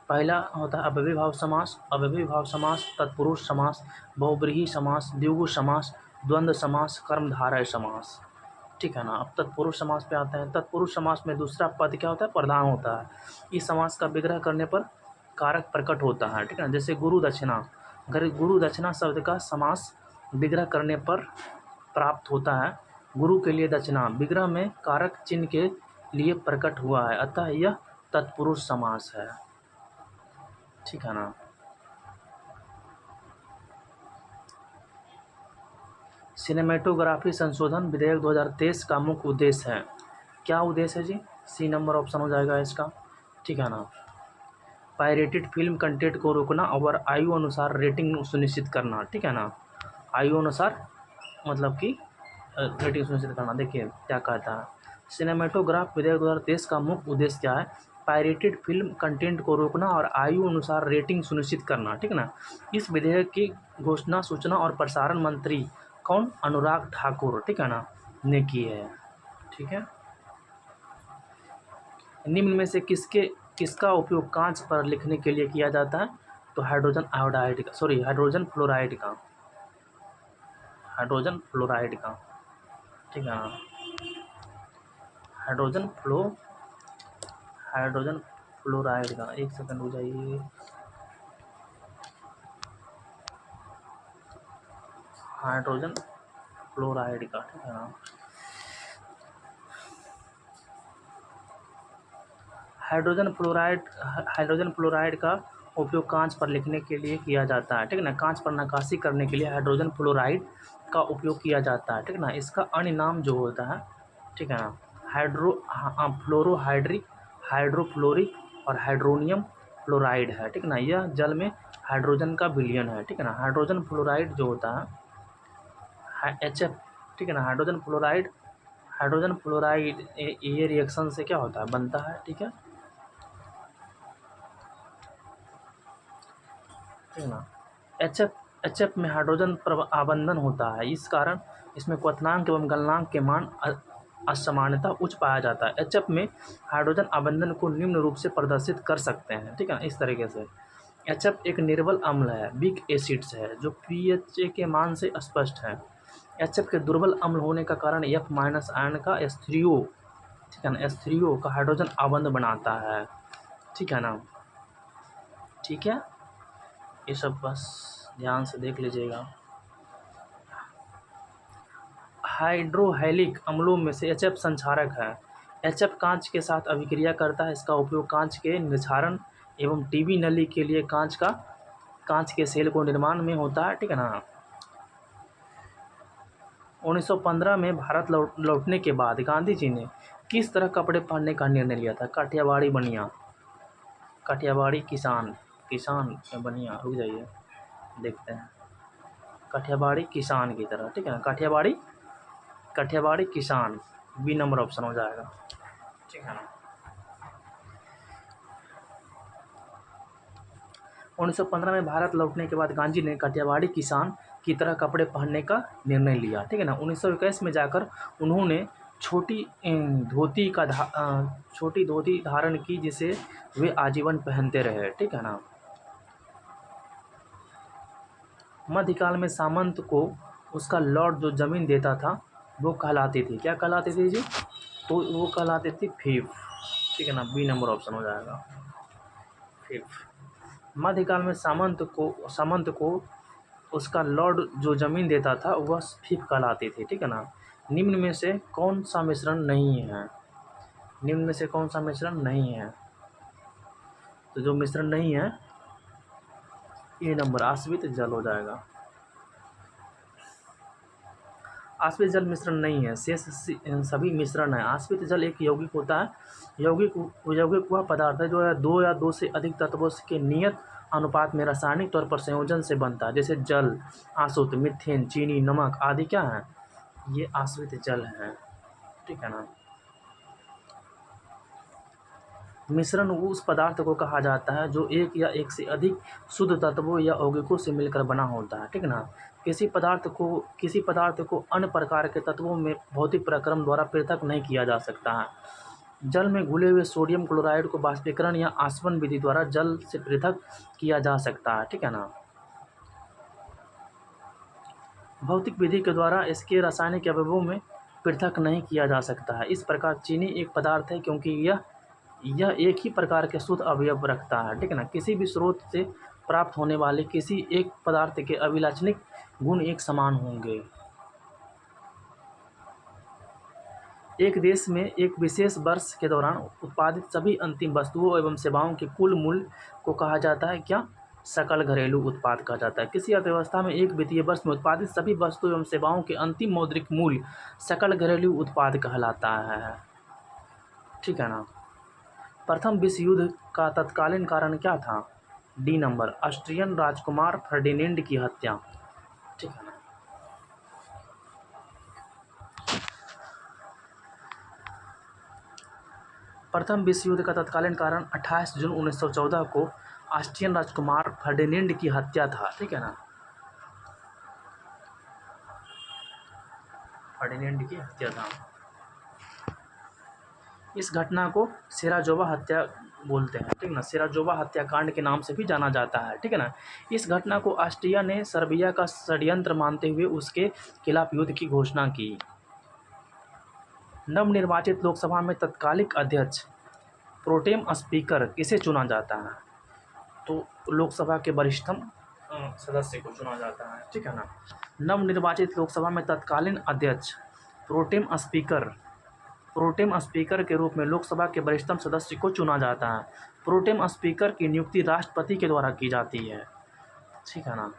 पहला होता है अव्ययीभाव समास, अव्ययीभाव समास, तत्पुरुष समास, बहुब्रीहि समास, द्विगु समास, द्वंद्व समास, कर्मधारय समास, ठीक है ना। अब तत्पुरुष समास पे आते हैं। तत्पुरुष समास में दूसरा पद क्या होता है? प्रधान होता है। इस समास का विग्रह करने पर कारक प्रकट होता है, ठीक है ना। जैसे गुरु दक्षिणा, गुरु दक्षिणा शब्द का समास विग्रह करने पर प्राप्त होता है। गुरु के लिए दक्षिणा विग्रह में कारक चिन्ह के लिए प्रकट हुआ है, अतः यह तत्पुरुष समास है, ठीक है ना। सिनेमेटोग्राफी संशोधन विधेयक 2023 का मुख्य उद्देश्य है। क्या उद्देश्य है जी? सी नंबर ऑप्शन हो जाएगा इसका, ठीक है ना। पायरेटेड फिल्म कंटेंट को रोकना और आयु अनुसार रेटिंग सुनिश्चित करना, ठीक है ना। आयु अनुसार मतलब कि रेटिंग सुनिश्चित करना। देखिए क्या कहता है, सिनेमेटोग्राफ विधेयक 2023 का मुख्य उद्देश्य क्या है? पायरेटेड फिल्म कंटेंट को रोकना और आयु अनुसार रेटिंग सुनिश्चित करना, ठीक है ना। इस विधेयक की घोषणा सूचना और प्रसारण मंत्री कौन? अनुराग ठाकुर, ठीक है ना, ने की है, ठीक है। निम्न में से किसका उपयोग कांच पर लिखने के लिए किया जाता है? तो हाइड्रोजन आयोडाइड का, सॉरी हाइड्रोजन फ्लोराइड का, हाइड्रोजन फ्लोराइड का, ठीक है ना। हाइड्रोजन फ्लोराइड का, एक सेकंड हो जाइए। हाइड्रोजन फ्लोराइड का, ठीक है ना। हाइड्रोजन फ्लोराइड का उपयोग कांच पर लिखने के लिए किया जाता है, ठीक है ना। कांच पर नक्काशी करने के लिए हाइड्रोजन फ्लोराइड का उपयोग किया जाता है, ठीक है ना। इसका अन्य नाम जो होता है, ठीक है ना, फ्लोरोहाइड्रिक, हाइड्रोफ्लोरिक और हाइड्रोनियम फ्लोराइड है, ठीक है ना। यह जल में हाइड्रोजन का विलयन है, ठीक है ना। हाइड्रोजन फ्लोराइड जो होता है HF, ठीक है ना। हाइड्रोजन फ्लोराइड ये रिएक्शन से क्या होता है, बनता है, ठीक है ना। HF में हाइड्रोजन आबंधन होता है, इस कारण इसमें क्वथनांक एवं गलनांक के मान असमानता उच्च पाया जाता है। HF में हाइड्रोजन आबंधन को निम्न रूप से प्रदर्शित कर सकते हैं, ठीक है ना, इस तरीके से। HF एक निर्बल अम्ल है, वीक एसिड्स है, जो pH के मान से स्पष्ट है। HF के दुर्बल अम्ल होने का कारण F- आयन का H3O, ठीक है ना, H3O का हाइड्रोजन आबंध बनाता है, ठीक है ना। ठीक है, ये सब बस ध्यान से देख लीजिएगा। हाइड्रोहाइलिक अम्लों में से HF संक्षारक है। HF कांच के साथ अभिक्रिया करता है। इसका उपयोग कांच के निर्धारण एवं टीबी नली के लिए कांच के सेल को निर्माण में होता है, ठीक है ना। 1915 में भारत लौटने के बाद गांधी जी ने किस तरह कपड़े पहनने का निर्णय लिया था? काठियावाड़ी बनिया, काठियावाड़ी किसान बनिया, रुक जाइए देखते हैं। काठियावाड़ी किसान की तरह, ठीक है ना। काठियावाड़ी किसान, बी नंबर ऑप्शन हो जाएगा, ठीक है ना। 1915 में भारत लौटने के बाद गांधी ने काठियावाड़ी किसान की तरह कपड़े पहनने का निर्णय लिया, ठीक है ना। 1921 में जाकर उन्होंने छोटी धोती धारण की, जिसे वे आजीवन पहनते रहे, ठीक है ना। मध्यकाल में सामंत को उसका लॉर्ड जो जमीन देता था वो कहलाती थी, क्या कहलाती थी जी? तो वो कहलाती थी फीफ, ठीक है ना। बी नंबर ऑप्शन हो जाएगा, फीफ। मध्यकाल में सामंत को उसका लॉर्ड जो जमीन देता था वह फीफ कहलाती थी, ठीक है ना। निम्न में से कौन सा मिश्रण नहीं है? निम्न में से कौन सा मिश्रण नहीं है? तो जो मिश्रण नहीं है, ये नंबर आश्रित जल हो जाएगा। आश्रित जल मिश्रण नहीं है, शेष सभी मिश्रण है। आश्रित जल एक यौगिक होता है। यौगिक वह पदार्थ है जो है दो या दो से अधिक तत्वों के नियत अनुपात में रासायनिक तौर पर संयोजन से बनता है, जैसे जल, आसुत, मीथेन, चीनी, नमक आदि क्या है? ये आश्रित जल है, ठीक है ना। मिश्रण उस पदार्थ को कहा जाता है जो एक या एक से अधिक शुद्ध तत्वों या यौगिकों से मिलकर बना होता है, ठीक है ना। किसी पदार्थ को अन्य प्रकार के तत्वों में भौतिक प्रक्रम द्वारा पृथक नहीं किया जा सकता है। जल में घुले हुए सोडियम क्लोराइड को बाष्पीकरण या आसवन विधि द्वारा जल से पृथक किया जा सकता है, ठीक है ना। भौतिक विधि के द्वारा इसके रासायनिक अवयवों में पृथक नहीं किया जा सकता है। इस प्रकार चीनी एक पदार्थ है क्योंकि यह एक ही प्रकार के शुद्ध अवयव रखता है, ठीक है ना। किसी भी स्रोत से प्राप्त होने वाले किसी एक पदार्थ के अभिलाक्षणिक गुण एक समान होंगे। एक देश में एक विशेष वर्ष के दौरान उत्पादित सभी अंतिम वस्तुओं एवं सेवाओं के कुल मूल्य को कहा जाता है क्या? सकल घरेलू उत्पाद कहा जाता है। किसी अर्थव्यवस्था में एक वित्तीय वर्ष में उत्पादित सभी वस्तु एवं सेवाओं के अंतिम मौद्रिक मूल्य सकल घरेलू उत्पाद कहलाता है, ठीक है ना। प्रथम विश्व युद्ध का तत्कालीन कारण क्या था? डी नंबर, ऑस्ट्रियन राजकुमार फर्डिनेंड की हत्या, ठीक है ना। प्रथम विश्व युद्ध का तत्कालीन कारण 28 जून 1914 को ऑस्ट्रियन राजकुमार फर्डिनेंड की हत्या था, ठीक है ना। फर्डिनेंड की हत्या था। इस घटना को सेराजोवा हत्या बोलते हैं, ठीक है ना। सेराजोवा हत्याकांड के नाम से भी जाना जाता है, ठीक है ना। इस घटना को ऑस्ट्रिया ने सर्बिया का षड्यंत्र मानते हुए उसके खिलाफ युद्ध की घोषणा की। नवनिर्वाचित लोकसभा में तत्कालिक अध्यक्ष प्रोटेम स्पीकर किसे चुना जाता है? तो लोकसभा के वरिष्ठतम सदस्य को चुना जाता है, ठीक है ना। नवनिर्वाचित लोकसभा में तत्कालीन अध्यक्ष प्रोटेम स्पीकर के रूप में लोकसभा के वरिष्ठतम सदस्य को चुना जाता है। प्रोटेम स्पीकर की नियुक्ति राष्ट्रपति के द्वारा की जाती है, ठीक है ना।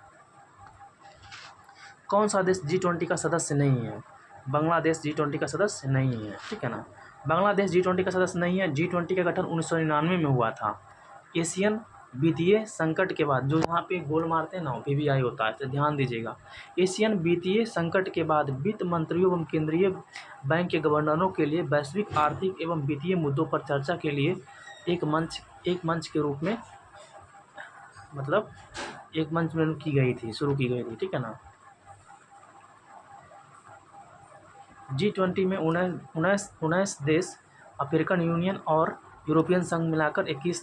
कौन सा देश G20 का सदस्य नहीं है? बांग्लादेश G20 का सदस्य नहीं है, ठीक है ना। बांग्लादेश G20 का सदस्य नहीं है। G20 का गठन 1999 में हुआ था। एशियन वित्तीय संकट के बाद, जो यहाँ पे गोल मारते हैं ना PBI होता है, तो ध्यान दीजिएगा। एशियन वित्तीय संकट के बाद वित्त मंत्रियों एवं केंद्रीय बैंक के गवर्नरों के लिए वैश्विक आर्थिक एवं वित्तीय मुद्दों पर चर्चा के लिए एक मंच के रूप में, मतलब एक मंच में शुरू की गई थी, ठीक है ना। G20 में 19 देश, अफ्रीकन यूनियन और यूरोपियन संघ मिलाकर 21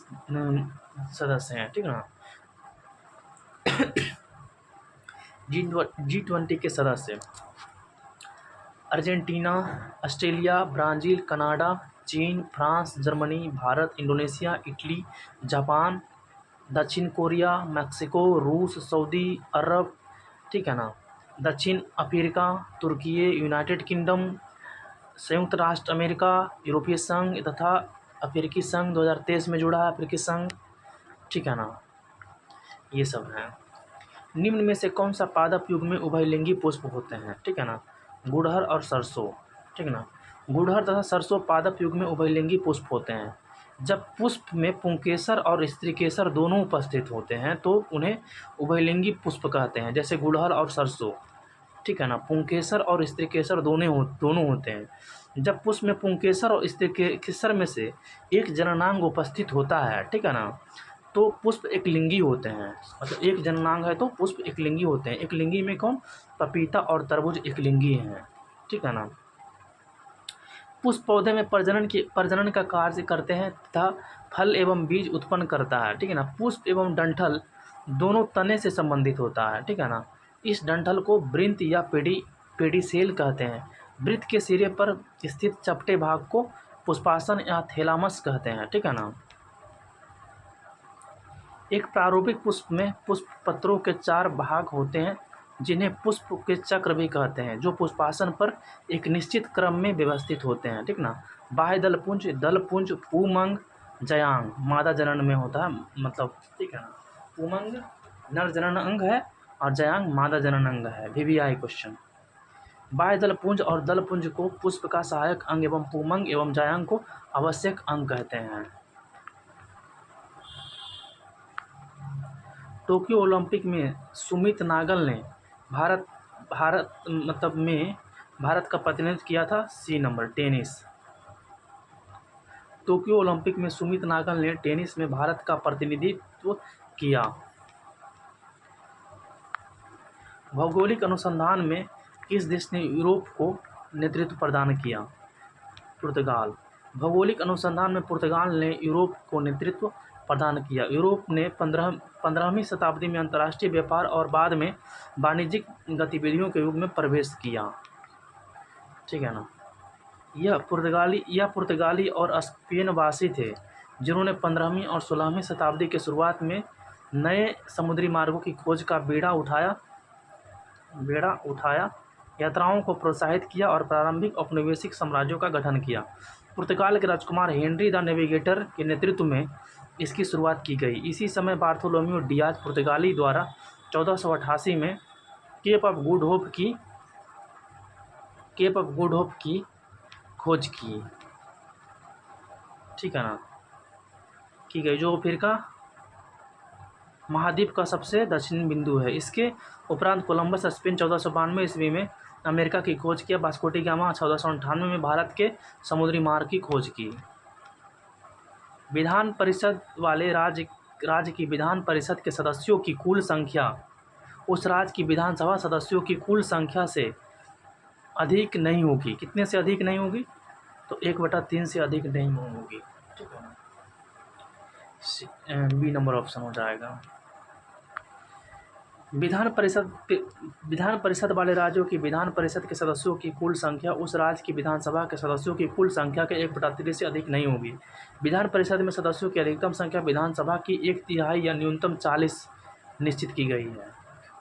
सदस्य हैं, ठीक है ना। G20 के सदस्य अर्जेंटीना, ऑस्ट्रेलिया, ब्राज़ील, कनाडा, चीन, France, Germany, Bharat, Indonesia, Italy, Japan, दक्षिण कोरिया, मैक्सिको, रूस, सऊदी अरब, ठीक है ना, दक्षिण अफ्रीका, तुर्की, यूनाइटेड किंगडम, संयुक्त राष्ट्र अमेरिका, यूरोपीय संघ तथा अफ्रीकी संघ 2023 में जुड़ा है, अफ्रीकी संघ, ठीक है ना। ये सब हैं। निम्न में से कौन सा पादप युग में उभयलिंगी पुष्प होते हैं? ठीक है ना, गुड़हल और सरसों, ठीक है ना। गुड़हल तथा सरसों पादप युग में उभयलिंगी पुष्प होते हैं। जब पुष्प में पुंकेसर और स्त्रीकेसर दोनों उपस्थित होते हैं तो उन्हें उभयलिंगी पुष्प कहते हैं, जैसे गुड़हल और सरसों, ठीक है ना। पुंकेसर और स्त्रीकेसर दोनों होते हैं। जब पुष्प में पुंकेसर और स्त्रीकेसर में से एक जननांग उपस्थित होता है, ठीक है ना, तो पुष्प एक लिंगी होते हैं। मतलब एक जननांग है तो पुष्प एक लिंगी होते हैं। एक लिंगी में कौन? पपीता और तरबूज एक लिंगी हैं, ठीक है ना। पुष्प पौधे में प्रजनन का कार्य करते हैं तथा फल एवं बीज उत्पन्न करता है, ठीक है ना। पुष्प एवं डंठल दोनों तने से संबंधित होता है, ठीक है ना। इस डंठल को वृंत या पेडिसेल कहते हैं। वृत्त के सिरे पर स्थित चपटे भाग को पुष्पासन या थैलामस कहते हैं, ठीक है ना। एक प्रारूपिक पुष्प में पुष्प पत्रों के 4 भाग होते हैं जिन्हें पुष्प के चक्र भी कहते हैं, जो पुष्पासन पर एक निश्चित क्रम में व्यवस्थित होते हैं, ठीक ना। बाह्य दलपुंज, पुंमंग, जयांग मादा जनन में होता है, मतलब, ठीक है ना। पुंमंग नर जनन अंग है और जयांग मादा जनन अंग है। VBI question. बाह्य दलपुंज और दलपुंज को पुष्प का सहायक अंग एवं पुंमंग एवं जयांग को आवश्यक अंग कहते हैं। टोक्यो ओलंपिक में सुमित नागल ने भारत का प्रतिनिधित्व किया था। C number, tennis. Tokyo Olympic में सुमित नागल ने टेनिस में भारत का प्रतिनिधित्व किया। भौगोलिक अनुसंधान में किस देश ने यूरोप को नेतृत्व प्रदान किया? पुर्तगाल। भौगोलिक अनुसंधान में पुर्तगाल ने यूरोप को नेतृत्व प्रदान किया। यूरोप ने 15वीं शताब्दी में अंतर्राष्ट्रीय व्यापार और बाद में वाणिज्यिक गतिविधियों के युग में प्रवेश किया, ठीक है ना। यह पुर्तगाली और स्पेनवासी थे जिन्होंने 15वीं और 16वीं शताब्दी के शुरुआत में नए समुद्री मार्गों की खोज का बेड़ा उठाया, यात्राओं को प्रोत्साहित किया और प्रारंभिक औपनिवेशिक साम्राज्यों का गठन किया। पुर्तगाल के राजकुमार हेनरी द नेविगेटर के नेतृत्व में इसकी शुरुआत की गई। इसी समय बार्थोलोम्यू डियाज पुर्तगाली द्वारा 1488 में केप ऑफ गुड होप की खोज की, ठीक है ना, की गई, जो फिर का महाद्वीप का सबसे दक्षिणी बिंदु है। इसके उपरांत कोलंबस स्पेन 1492 ईस्वी में अमेरिका की खोज किया। वास्को डी गामा 1498 में भारत के समुद्री मार्ग की खोज की। विधान परिषद वाले राज्य की विधान परिषद के सदस्यों की कुल संख्या उस राज्य की विधानसभा सदस्यों की कुल संख्या से अधिक नहीं होगी। कितने से अधिक नहीं होगी? तो 1/3 से अधिक नहीं होगी, ठीक है ना। B नंबर ऑप्शन हो जाएगा। विधान परिषद वाले राज्यों की विधान परिषद के सदस्यों की कुल संख्या उस राज्य की विधानसभा के सदस्यों की कुल संख्या के 1/3 से अधिक नहीं होगी। विधान परिषद में सदस्यों की अधिकतम संख्या विधानसभा की 1/3 या न्यूनतम 40 निश्चित की गई है।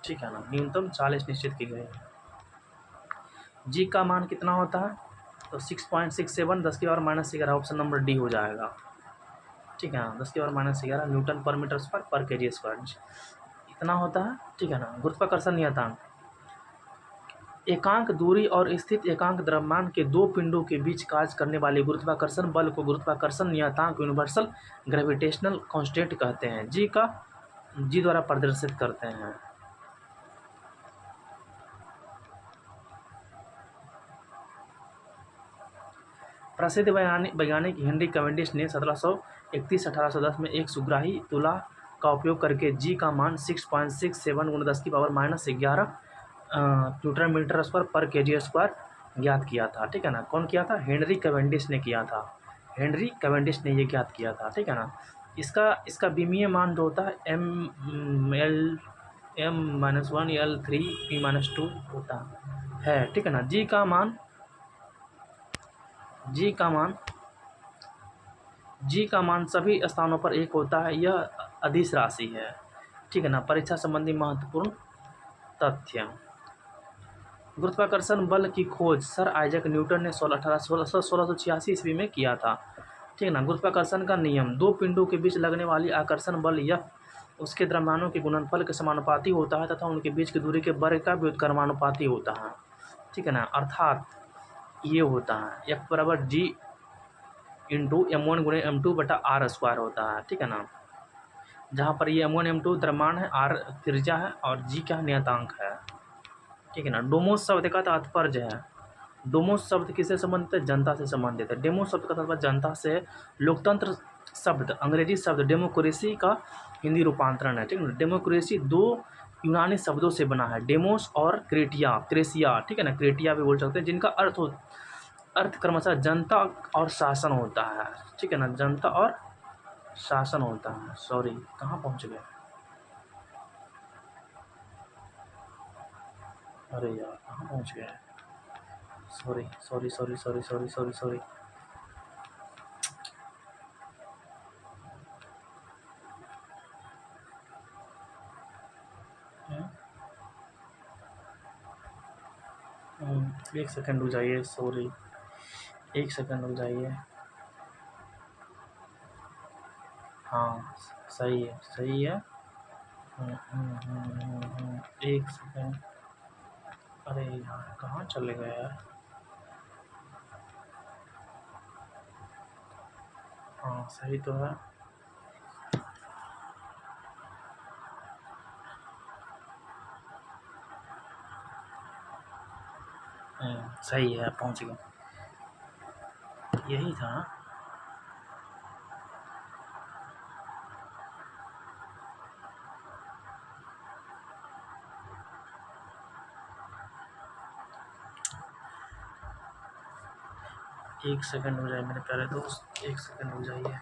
ठीक है ना, न्यूनतम 40 निश्चित की गई है। जी का मान कितना होता है? तो 6.67 10⁻⁻11 ऑप्शन नंबर डी हो जाएगा। ठीक है ना, 10⁻⁻11 न्यूटन पर मीटर स्क्वायर पर केजी स्क्वायर इतना होता है। ठीक है ना। गुरुत्वाकर्षण नियतांक, एकांक दूरी और स्थित एकांक द्रव्यमान के दो पिंडों के बीच कार्य करने वाले गुरुत्वाकर्षण बल को गुरुत्वाकर्षण नियतांक यूनिवर्सल ग्रेविटेशनल कांस्टेंट कहते हैं। जी द्वारा प्रदर्शित करते हैं। प्रसिद्ध वैज्ञानिक हेनरी कैवेंडिश ने 1731-1810 में एक सुग्राही तुला का उपयोग करके जी का मान 6.67 × 10⁻⁻11 न्यूटन मीटर स्क्वायर पर केजी स्क्वायर ज्ञात किया था। ठीक है ना। कौन किया था? हेनरी कैवेंडिश ने किया था। हेनरी कैवेंडिश ने ये ज्ञात किया था। ठीक है ना। इसका विमीय मान जो होता है m-1l3p-2 होता है। ठीक है ना। जी का मान सभी स्थानों पर एक होता है। यह अदिश राशि है। ठीक है ना। परीक्षा संबंधी महत्वपूर्ण तथ्य, गुरुत्वाकर्षण बल की खोज सर आइजैक न्यूटन ने 1686 ईस्वी में किया था। ठीक है ना। गुरुत्वाकर्षण का नियम, दो पिंडों के बीच लगने वाली आकर्षण बल यह उसके द्रव्यमानों के गुणनफल के समानुपाती होता है तथा उनके बीच की दूरी के वर्ग का व्युत्क्रमानुपाती होता है। ठीक है ना। अर्थात ये होता है F=G × m1 × m2/r² होता है। ठीक है ना। जहाँ पर ये m1 m2 द्रव्यमान है, r त्रिज्या है और g क्या नियतांक है। ठीक है ना। डोमोस शब्द का तात्पर्य है, डोमोस शब्द किससे संबंधित है? जनता से संबंधित है। डेमोस शब्द का तात्पर्य जनता से। लोकतंत्र शब्द अंग्रेजी शब्द डेमोक्रेसी का हिंदी रूपांतरण है। ठीक है ना। डेमोक्रेसी दो यूनानी शब्दों से बना है, डेमोस और क्रेसिया। ठीक है ना। क्रेटिया भी बोल सकते हैं, जिनका अर्थ क्रमशः जनता और शासन होता है। ठीक है ना। जनता और शासन होता है। सॉरी, कहाँ पहुँच गए? अरे यार, कहाँ पहुँच गए? सॉरी। एक सेकंड रुक जाइए। सॉरी, एक सेकंड रुक जाइए। हाँ, सही है। एक सेकंड। अरे यार, कहाँ चले गए यार? हाँ, सही तो है। सही है, पहुँच गए। यही था। एक सेकंड हो जाए मेरे प्यारे दोस्त, एक सेकंड हो जाइए।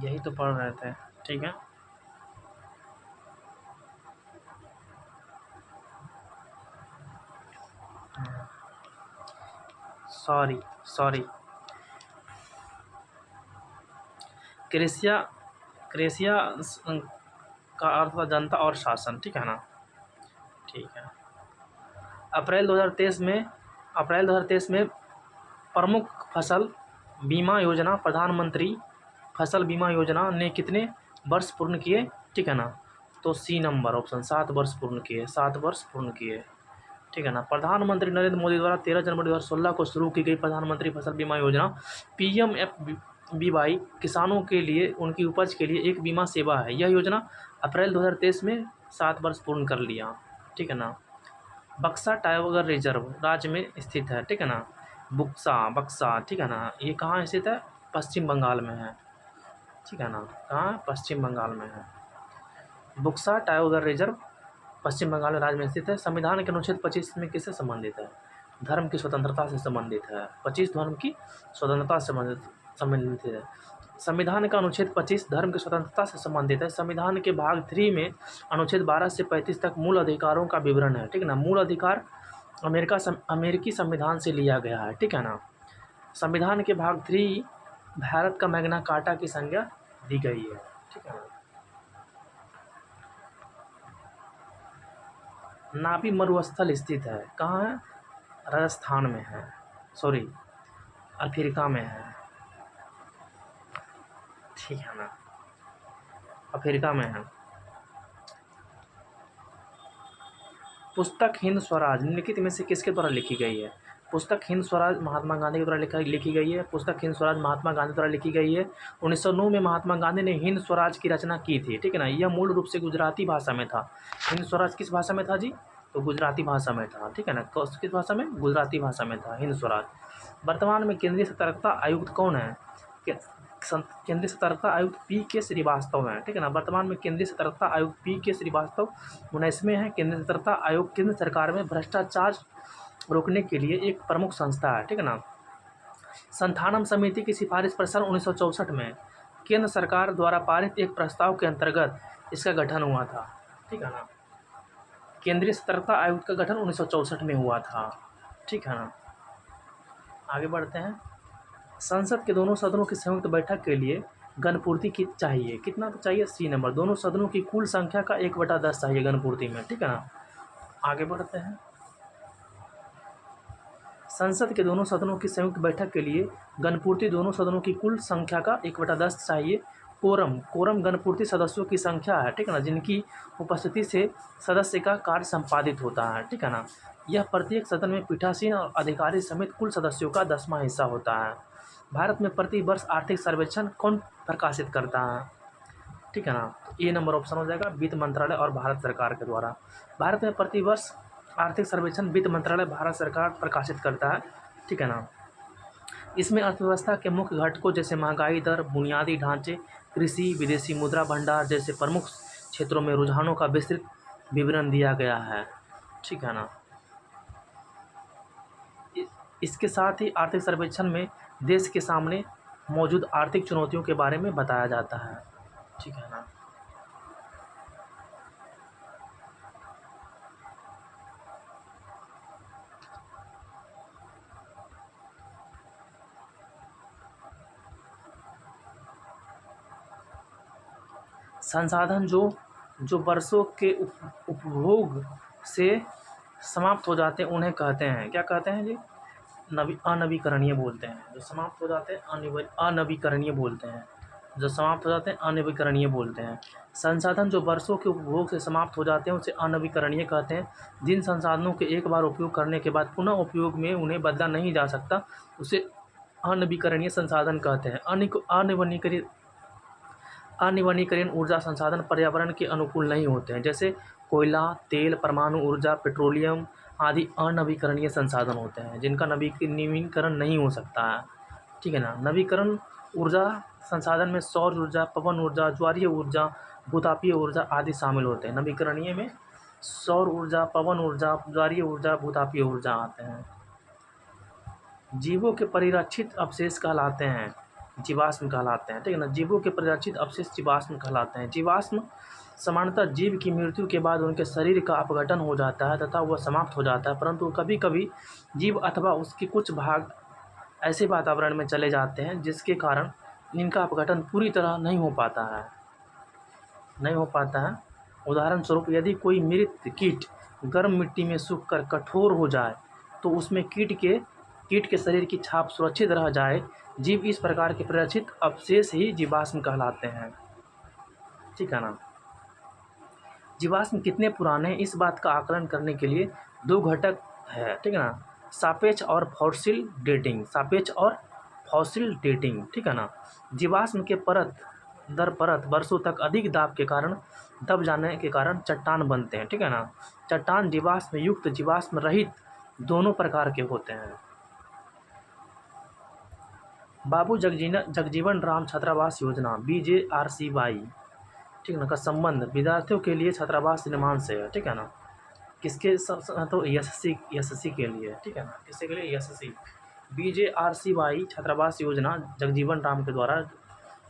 यही तो पढ़ रहे थे। ठीक है। सॉरी। क्रेसिया का अर्थ था जनता और शासन। ठीक है ना। ठीक है। अप्रैल 2023 में प्रमुख फसल बीमा योजना प्रधानमंत्री फसल बीमा योजना ने कितने वर्ष पूर्ण किए? ठीक है ना। तो सी नंबर ऑप्शन 7 वर्ष पूर्ण किए। 7 वर्ष पूर्ण किए। ठीक है ना। प्रधानमंत्री नरेंद्र मोदी द्वारा 13 जनवरी 2016 को शुरू की गई प्रधानमंत्री फसल बीमा योजना PMFBY किसानों के लिए उनकी उपज के लिए एक बीमा सेवा है। यह योजना अप्रैल 2023 में 7 वर्ष पूर्ण कर लिया। ठीक है ना। बक्सा टाइगर रिजर्व राज्य में स्थित है। ठीक है ना। बक्सा। ठीक है ना। ये कहाँ स्थित है? पश्चिम बंगाल में है। ठीक है ना। कहाँ? पश्चिम बंगाल में है। बुक्सा टाइगर रिजर्व पश्चिम बंगाल राज्य में स्थित है। संविधान के अनुच्छेद 25 में किससे संबंधित है? धर्म की स्वतंत्रता से संबंधित है। 25 धर्म की स्वतंत्रता से संबंधित है। संविधान का अनुच्छेद 25 धर्म की स्वतंत्रता से संबंधित है। संविधान के भाग 3 में अनुच्छेद 12 से 35 तक मूल अधिकारों का विवरण है। ठीक है ना। मूल अधिकार अमेरिकी संविधान से लिया गया है। ठीक है ना। संविधान के भाग 3 भारत का मैग्ना कार्टा की संज्ञा दी गई है। ठीक है ना। नाभी मरुस्थल स्थित है। कहाँ है? राजस्थान में है, सॉरी अफ्रीका में है। ठीक है ना। अफ्रीका में है। पुस्तक हिंद स्वराज निम्नलिखित में से किसके द्वारा लिखी गई है? पुस्तक हिंद स्वराज महात्मा गांधी के द्वारा लिखी गई है। पुस्तक हिंद स्वराज महात्मा गांधी द्वारा लिखी गई है। 1909 में महात्मा गांधी ने हिंद स्वराज की रचना की थी। ठीक है ना। यह मूल रूप से गुजराती भाषा में था। हिंद स्वराज किस भाषा में था जी? तो गुजराती भाषा में था। ठीक है ना। किस भाषा में? गुजराती भाषा में था हिंद स्वराज। वर्तमान में केंद्रीय सतर्कता आयुक्त कौन है? केंद्रीय सतर्कता आयुक्त पी.के. श्रीवास्तव हैं। ठीक है ना। वर्तमान में केंद्रीय सतर्कता आयुक्त पी.के. श्रीवास्तव 19वें हैं। केंद्रीय सतर्कता आयोग केंद्र सरकार में भ्रष्टाचार रोकने के लिए एक प्रमुख संस्था है। ठीक है ना। संथानम समिति की सिफारिश पर सन 1964 में केंद्र सरकार द्वारा पारित एक प्रस्ताव के अंतर्गत इसका गठन हुआ था। ठीक है ना। केंद्रीय सतर्कता आयोग का गठन 1964 में हुआ था। ठीक है ना। आगे बढ़ते हैं। संसद के दोनों सदनों की संयुक्त बैठक के लिए गणपूर्ति की चाहिए। कितना तो चाहिए? C number. दोनों सदनों की कुल संख्या का 1/10 चाहिए गणपूर्ति में। ठीक है ना। आगे बढ़ते हैं। संसद के दोनों सदनों की संयुक्त बैठक के लिए गणपूर्ति दोनों सदनों की कुल संख्या का 1/10 चाहिए। कोरम गणपूर्ति सदस्यों की संख्या है। ठीक है ना। जिनकी उपस्थिति से सदस्य का कार्य संपादित होता है। ठीक है ना। यह प्रत्येक सदन में पीठासीन और अधिकारी समेत कुल सदस्यों का 10वां हिस्सा होता है। भारत में प्रति वर्ष आर्थिक सर्वेक्षण कौन प्रकाशित करता है? ठीक है ना। ए नंबर ऑप्शन हो जाएगा, वित्त मंत्रालय और भारत सरकार के द्वारा। भारत में प्रति वर्ष आर्थिक सर्वेक्षण वित्त मंत्रालय भारत सरकार प्रकाशित करता है। ठीक है ना। इसमें अर्थव्यवस्था के मुख्य घटकों जैसे महंगाई दर, बुनियादी ढांचे, कृषि, विदेशी मुद्रा भंडार जैसे प्रमुख क्षेत्रों में रुझानों का विस्तृत विवरण दिया गया है। ठीक है ना। इसके साथ ही आर्थिक सर्वेक्षण में देश के सामने मौजूद आर्थिक चुनौतियों के बारे में बताया जाता है। ठीक है ना। संसाधन जो वर्षों के उपभोग से समाप्त हो जाते हैं उन्हें कहते हैं, क्या कहते हैं जी? अनवीकरणीय बोलते हैं। जो समाप्त हो जाते हैं अनवीकरणीय बोलते हैं। जो समाप्त हो जाते हैं अनवीकरणीय बोलते हैं। संसाधन जो वर्षों के उपभोग से समाप्त हो जाते हैं उसे अनवीकरणीय कहते हैं। जिन संसाधनों के एक बार उपयोग करने के बाद पुनः उपयोग में उन्हें बदला नहीं जा सकता उसे अनवीकरणीय संसाधन कहते हैं। अनवीकरणीय ऊर्जा संसाधन पर्यावरण के अनुकूल नहीं होते हैं। जैसे कोयला, तेल, परमाणु ऊर्जा, पेट्रोलियम आदि अनवीकरणीय संसाधन होते हैं जिनका नवीकरण नहीं हो सकता है। ठीक है ना। नवीकरण ऊर्जा संसाधन में सौर ऊर्जा, पवन ऊर्जा, ज्वारीय ऊर्जा, भूतापीय ऊर्जा आदि शामिल होते हैं। नवीकरणीय में सौर ऊर्जा, पवन ऊर्जा, ज्वारीय ऊर्जा, भूतापीय ऊर्जा आते हैं। जीवों के परिरक्षित अवशेष कहलाते हैं जीवाश्म कहलाते हैं। ठीक है ना। जीवों के परिरक्षित अवशेष जीवाश्म कहलाते हैं। जीवाश्म सामान्यतः जीव की मृत्यु के बाद उनके शरीर का अपघटन हो जाता है तथा वह समाप्त हो जाता है, परंतु कभी कभी जीव अथवा उसके कुछ भाग ऐसे वातावरण में चले जाते हैं जिसके कारण इनका अपघटन पूरी तरह नहीं हो पाता है। उदाहरण स्वरूप यदि कोई मृत कीट गर्म मिट्टी में सूखकर कठोर हो जाए तो उसमें कीट के शरीर की छाप सुरक्षित रह जाए। जीव इस प्रकार के परिरक्षित अवशेष ही जीवाश्म कहलाते हैं। ठीक है ना। जीवाश्म कितने पुराने हैं इस बात का आकलन करने के लिए 2 घटक है। ठीक है ना। सापेक्ष और फॉसिल डेटिंग। ठीक है ना। जीवाश्म के परत दर परत वर्षों तक अधिक दाब के कारण दब जाने के कारण चट्टान बनते हैं। ठीक है ना। चट्टान जीवाश्म युक्त, जीवाश्म रहित दोनों प्रकार के होते हैं। बाबू जगजीवन राम छात्रावास योजना BJRCY, ठीक है ना, का संबंध विद्यार्थियों के लिए छात्रावास निर्माण से है, ठीक है ना। किसके तो एसएससी के लिए, ठीक है ना, किसके के लिए, एसएससी। BJRCY छात्रावास योजना जगजीवन राम के द्वारा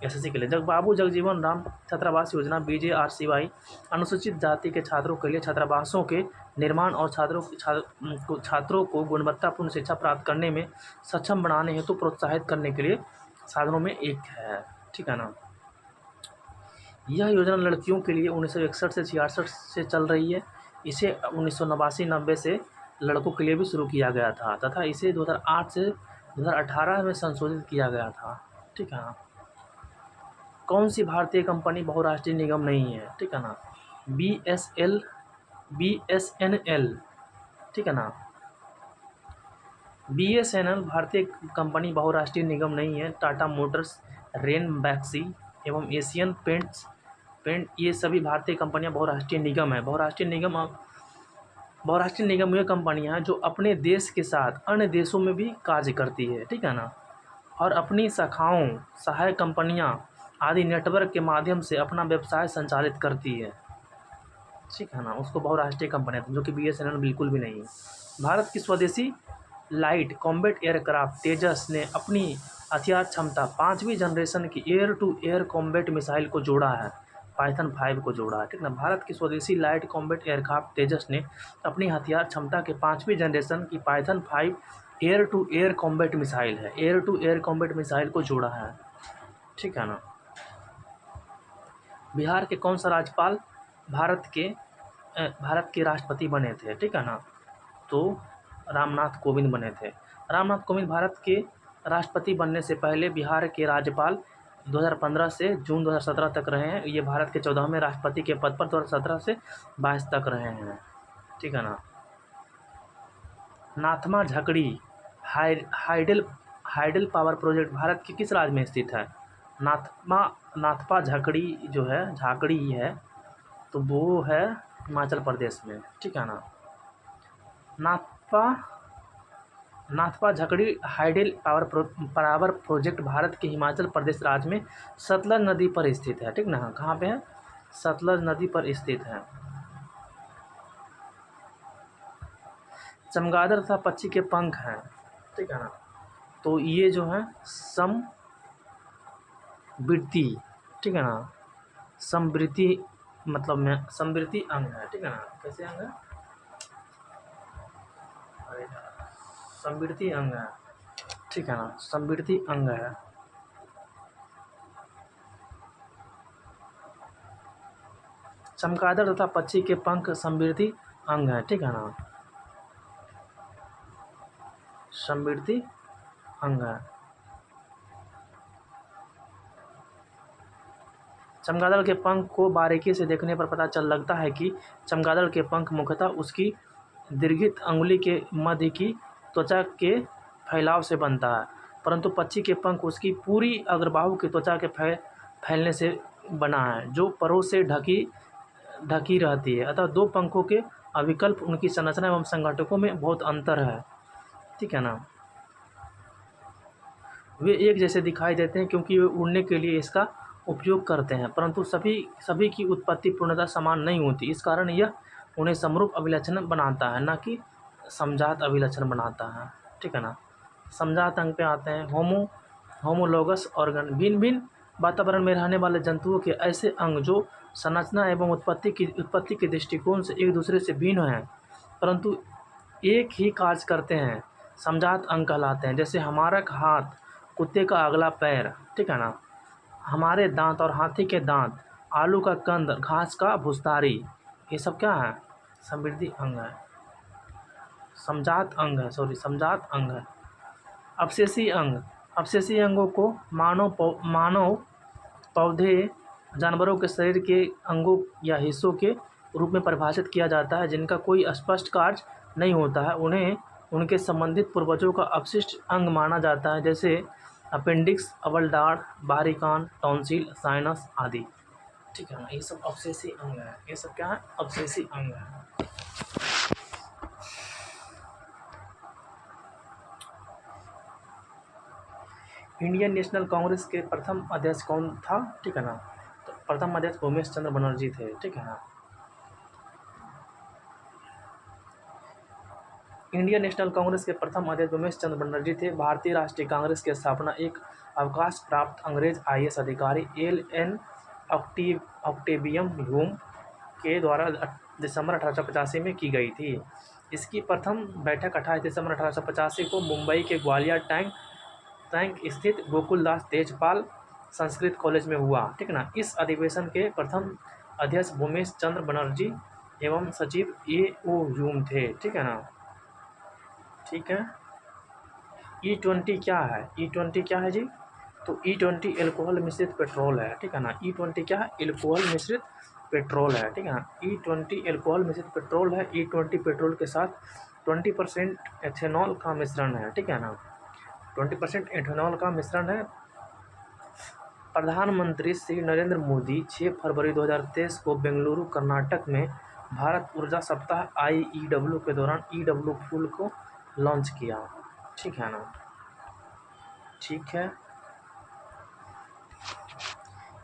एसएससी के लिए। बाबू जगजीवन राम छात्रावास योजना BJRCY अनुसूचित जाति के छात्रों के लिए छात्रावासों के निर्माण और छात्रों को गुणवत्तापूर्ण शिक्षा प्राप्त करने में सक्षम बनाने हेतु प्रोत्साहित करने के लिए साधनों में एक है, ठीक है ना। यह योजना लड़कियों के लिए 1961 से 66 से चल रही है। इसे 1989-90 से लड़कों के लिए भी शुरू किया गया था तथा इसे 2008 से 2018 में संशोधित किया गया था, ठीक है ना। कौन सी भारतीय कंपनी बहुराष्ट्रीय निगम नहीं है, ठीक है ना। BSNL, ठीक है ना। BSNL भारतीय कंपनी बहुराष्ट्रीय निगम नहीं है। टाटा मोटर्स, रेन बैक्सी एवं एशियन पेंट ये सभी भारतीय कंपनियां बहुराष्ट्रीय निगम है। बहुराष्ट्रीय निगम ये कंपनियां हैं जो अपने देश के साथ अन्य देशों में भी कार्य करती है, ठीक है ना, और अपनी शाखाओं, सहायक कंपनियां आदि नेटवर्क के माध्यम से अपना व्यवसाय संचालित करती है, ठीक है ना। उसको बहुराष्ट्रीय कंपनियां, जो कि BSNL बिल्कुल भी नहीं है। भारत की स्वदेशी लाइट कॉम्बैट एयरक्राफ्ट तेजस ने अपनी हथियार क्षमता 5वीं जनरेशन की air to air combat missile को जोड़ा है, पाइथन 5 को जोड़ा है, ठीक ना। भारत की स्वदेशी लाइट कॉम्बैट एयरक्राफ्ट तेजस ने अपनी हथियार क्षमता के 5वीं जनरेशन की Python 5 air to air combat missile है, air to air combat missile को जोड़ा है, ठीक है ना। बिहार के कौन सा राज्यपाल भारत के राष्ट्रपति बने थे, ठीक है ना, तो रामनाथ कोविंद बने थे। रामनाथ कोविंद भारत के राष्ट्रपति बनने से पहले बिहार के राज्यपाल 2015 से जून 2017 तक रहे हैं। ये भारत के 14वें राष्ट्रपति के पद पर 2017 से 22 तक रहे हैं, ठीक है ना। नाथमा झकड़ी हाइडल पावर प्रोजेक्ट भारत के किस राज्य में स्थित है। नाथपा झकड़ी जो है, झाकड़ी है, तो वो है हिमाचल प्रदेश में, ठीक है ना। Nathpa Jhakri hydel power project Bharat के हिमाचल प्रदेश राज्य में सतलज नदी पर स्थित है, ठीक ना। कहाँ पे है, सतलज नदी पर स्थित है। चमगादड़ तथा पक्षी के पंख हैं, ठीक है ना, तो ये जो है समवृत्ति, ठीक है ना, समवृत्ति मतलब में समवृत्ति अंग है, ठीक है ना। कैसे अंग है, अरे समवृत्ति अंग है, ठीक है ना, समवृत्ति अंग है। चमगादड़ तथा पक्षी के पंख समवृत्ति अंग है, ठीक है ना, समवृत्ति अंग है। चमगादड़ के पंख को बारीकी से देखने पर पता चल लगता है कि चमगादड़ के पंख मुख्यतः उसकी दीर्घित अंगुली के मध्य की त्वचा के फैलाव से बनता है, परंतु पक्षी के पंख उसकी पूरी अग्रबाहु की त्वचा के फैलने से बना है, जो परों से ढकी रहती है। अतः दो पंखों के अविकल्प उनकी संरचना एवं संघटकों में बहुत अंतर है, ठीक है ना। वे एक जैसे दिखाई देते हैं क्योंकि वे उड़ने के लिए इसका उपयोग करते हैं, परंतु सभी की उत्पत्ति पूर्णतः समान नहीं होती। इस कारण यह उन्हें समरूप अभिलक्षण बनाता है, न कि समजात अभिलक्षण बनाता है, ठीक है ना। समजात अंग पे आते हैं। होमोलोगस ऑर्गन भिन्न भिन्न वातावरण में रहने वाले जंतुओं के ऐसे अंग जो संरचना एवं उत्पत्ति के दृष्टिकोण से एक दूसरे से भिन्न हैं, परंतु एक ही कार्य करते हैं, समजात अंग कहलाते हैं। जैसे हमारा हाथ, कुत्ते का अगला पैर, ठीक है ना, हमारे दांत और हाथी के दांत, आलू का कंद, घास का भुसतारी, ये सब क्या है, समृद्धि अंग है, समजात अंग है, समजात अंग है। अवशेषी अंगों को मानव, पौधे, जानवरों के शरीर के अंगों या हिस्सों के रूप में परिभाषित किया जाता है जिनका कोई स्पष्ट कार्य नहीं होता है। उन्हें उनके संबंधित पूर्वजों का अवशिष्ट अंग माना जाता है, जैसे अपेंडिक्स, अवलदाड़, बाहरी कान, टॉन्सिल, साइनस आदि, ठीक है ना। ये सब अवशेषी अंग है, ये सब क्या है, अवशेषी अंग है। इंडियन नेशनल कांग्रेस के प्रथम अध्यक्ष कौन था, ठीक है ना। तो प्रथम अध्यक्ष उमेश चंद्र बनर्जी थे, ठीक है ना। इंडियन नेशनल कांग्रेस के प्रथम अध्यक्ष उमेश चंद्र बनर्जी थे। भारतीय राष्ट्रीय कांग्रेस की स्थापना एक अवकाश प्राप्त अंग्रेज आईएएस अधिकारी एल.एन. ऑक्टेवियम ह्यूम के द्वारा दिसंबर 1885 में की गई थी। इसकी प्रथम बैठक 28 दिसंबर 1885 को मुंबई के ग्वालियर टैंक स्थित गोकुलदास तेजपाल संस्कृत कॉलेज में हुआ, ठीक है ना। इस अधिवेशन के प्रथम अध्यक्ष उमेश चंद्र बनर्जी एवं सचिव ए.ओ. ह्यूम थे, ठीक है ना। ठीक है। E20 क्या है, E20 क्या है जी। तो E20 एल्कोहल मिश्रित पेट्रोल है, ठीक है ना। E20 क्या है, एल्कोहल मिश्रित पेट्रोल है, ठीक है ना। E20 एल्कोहल मिश्रित पेट्रोल है। E20 पेट्रोल के साथ 20% एथेनॉल का मिश्रण है, ठीक है ना। 20% एथेनॉल का मिश्रण है। प्रधानमंत्री श्री नरेंद्र मोदी 6 फरवरी 2023 को बेंगलुरु कर्नाटक में भारत ऊर्जा सप्ताह IEW के दौरान EW फ्यूल को लॉन्च किया, ठीक है ना। ठीक है।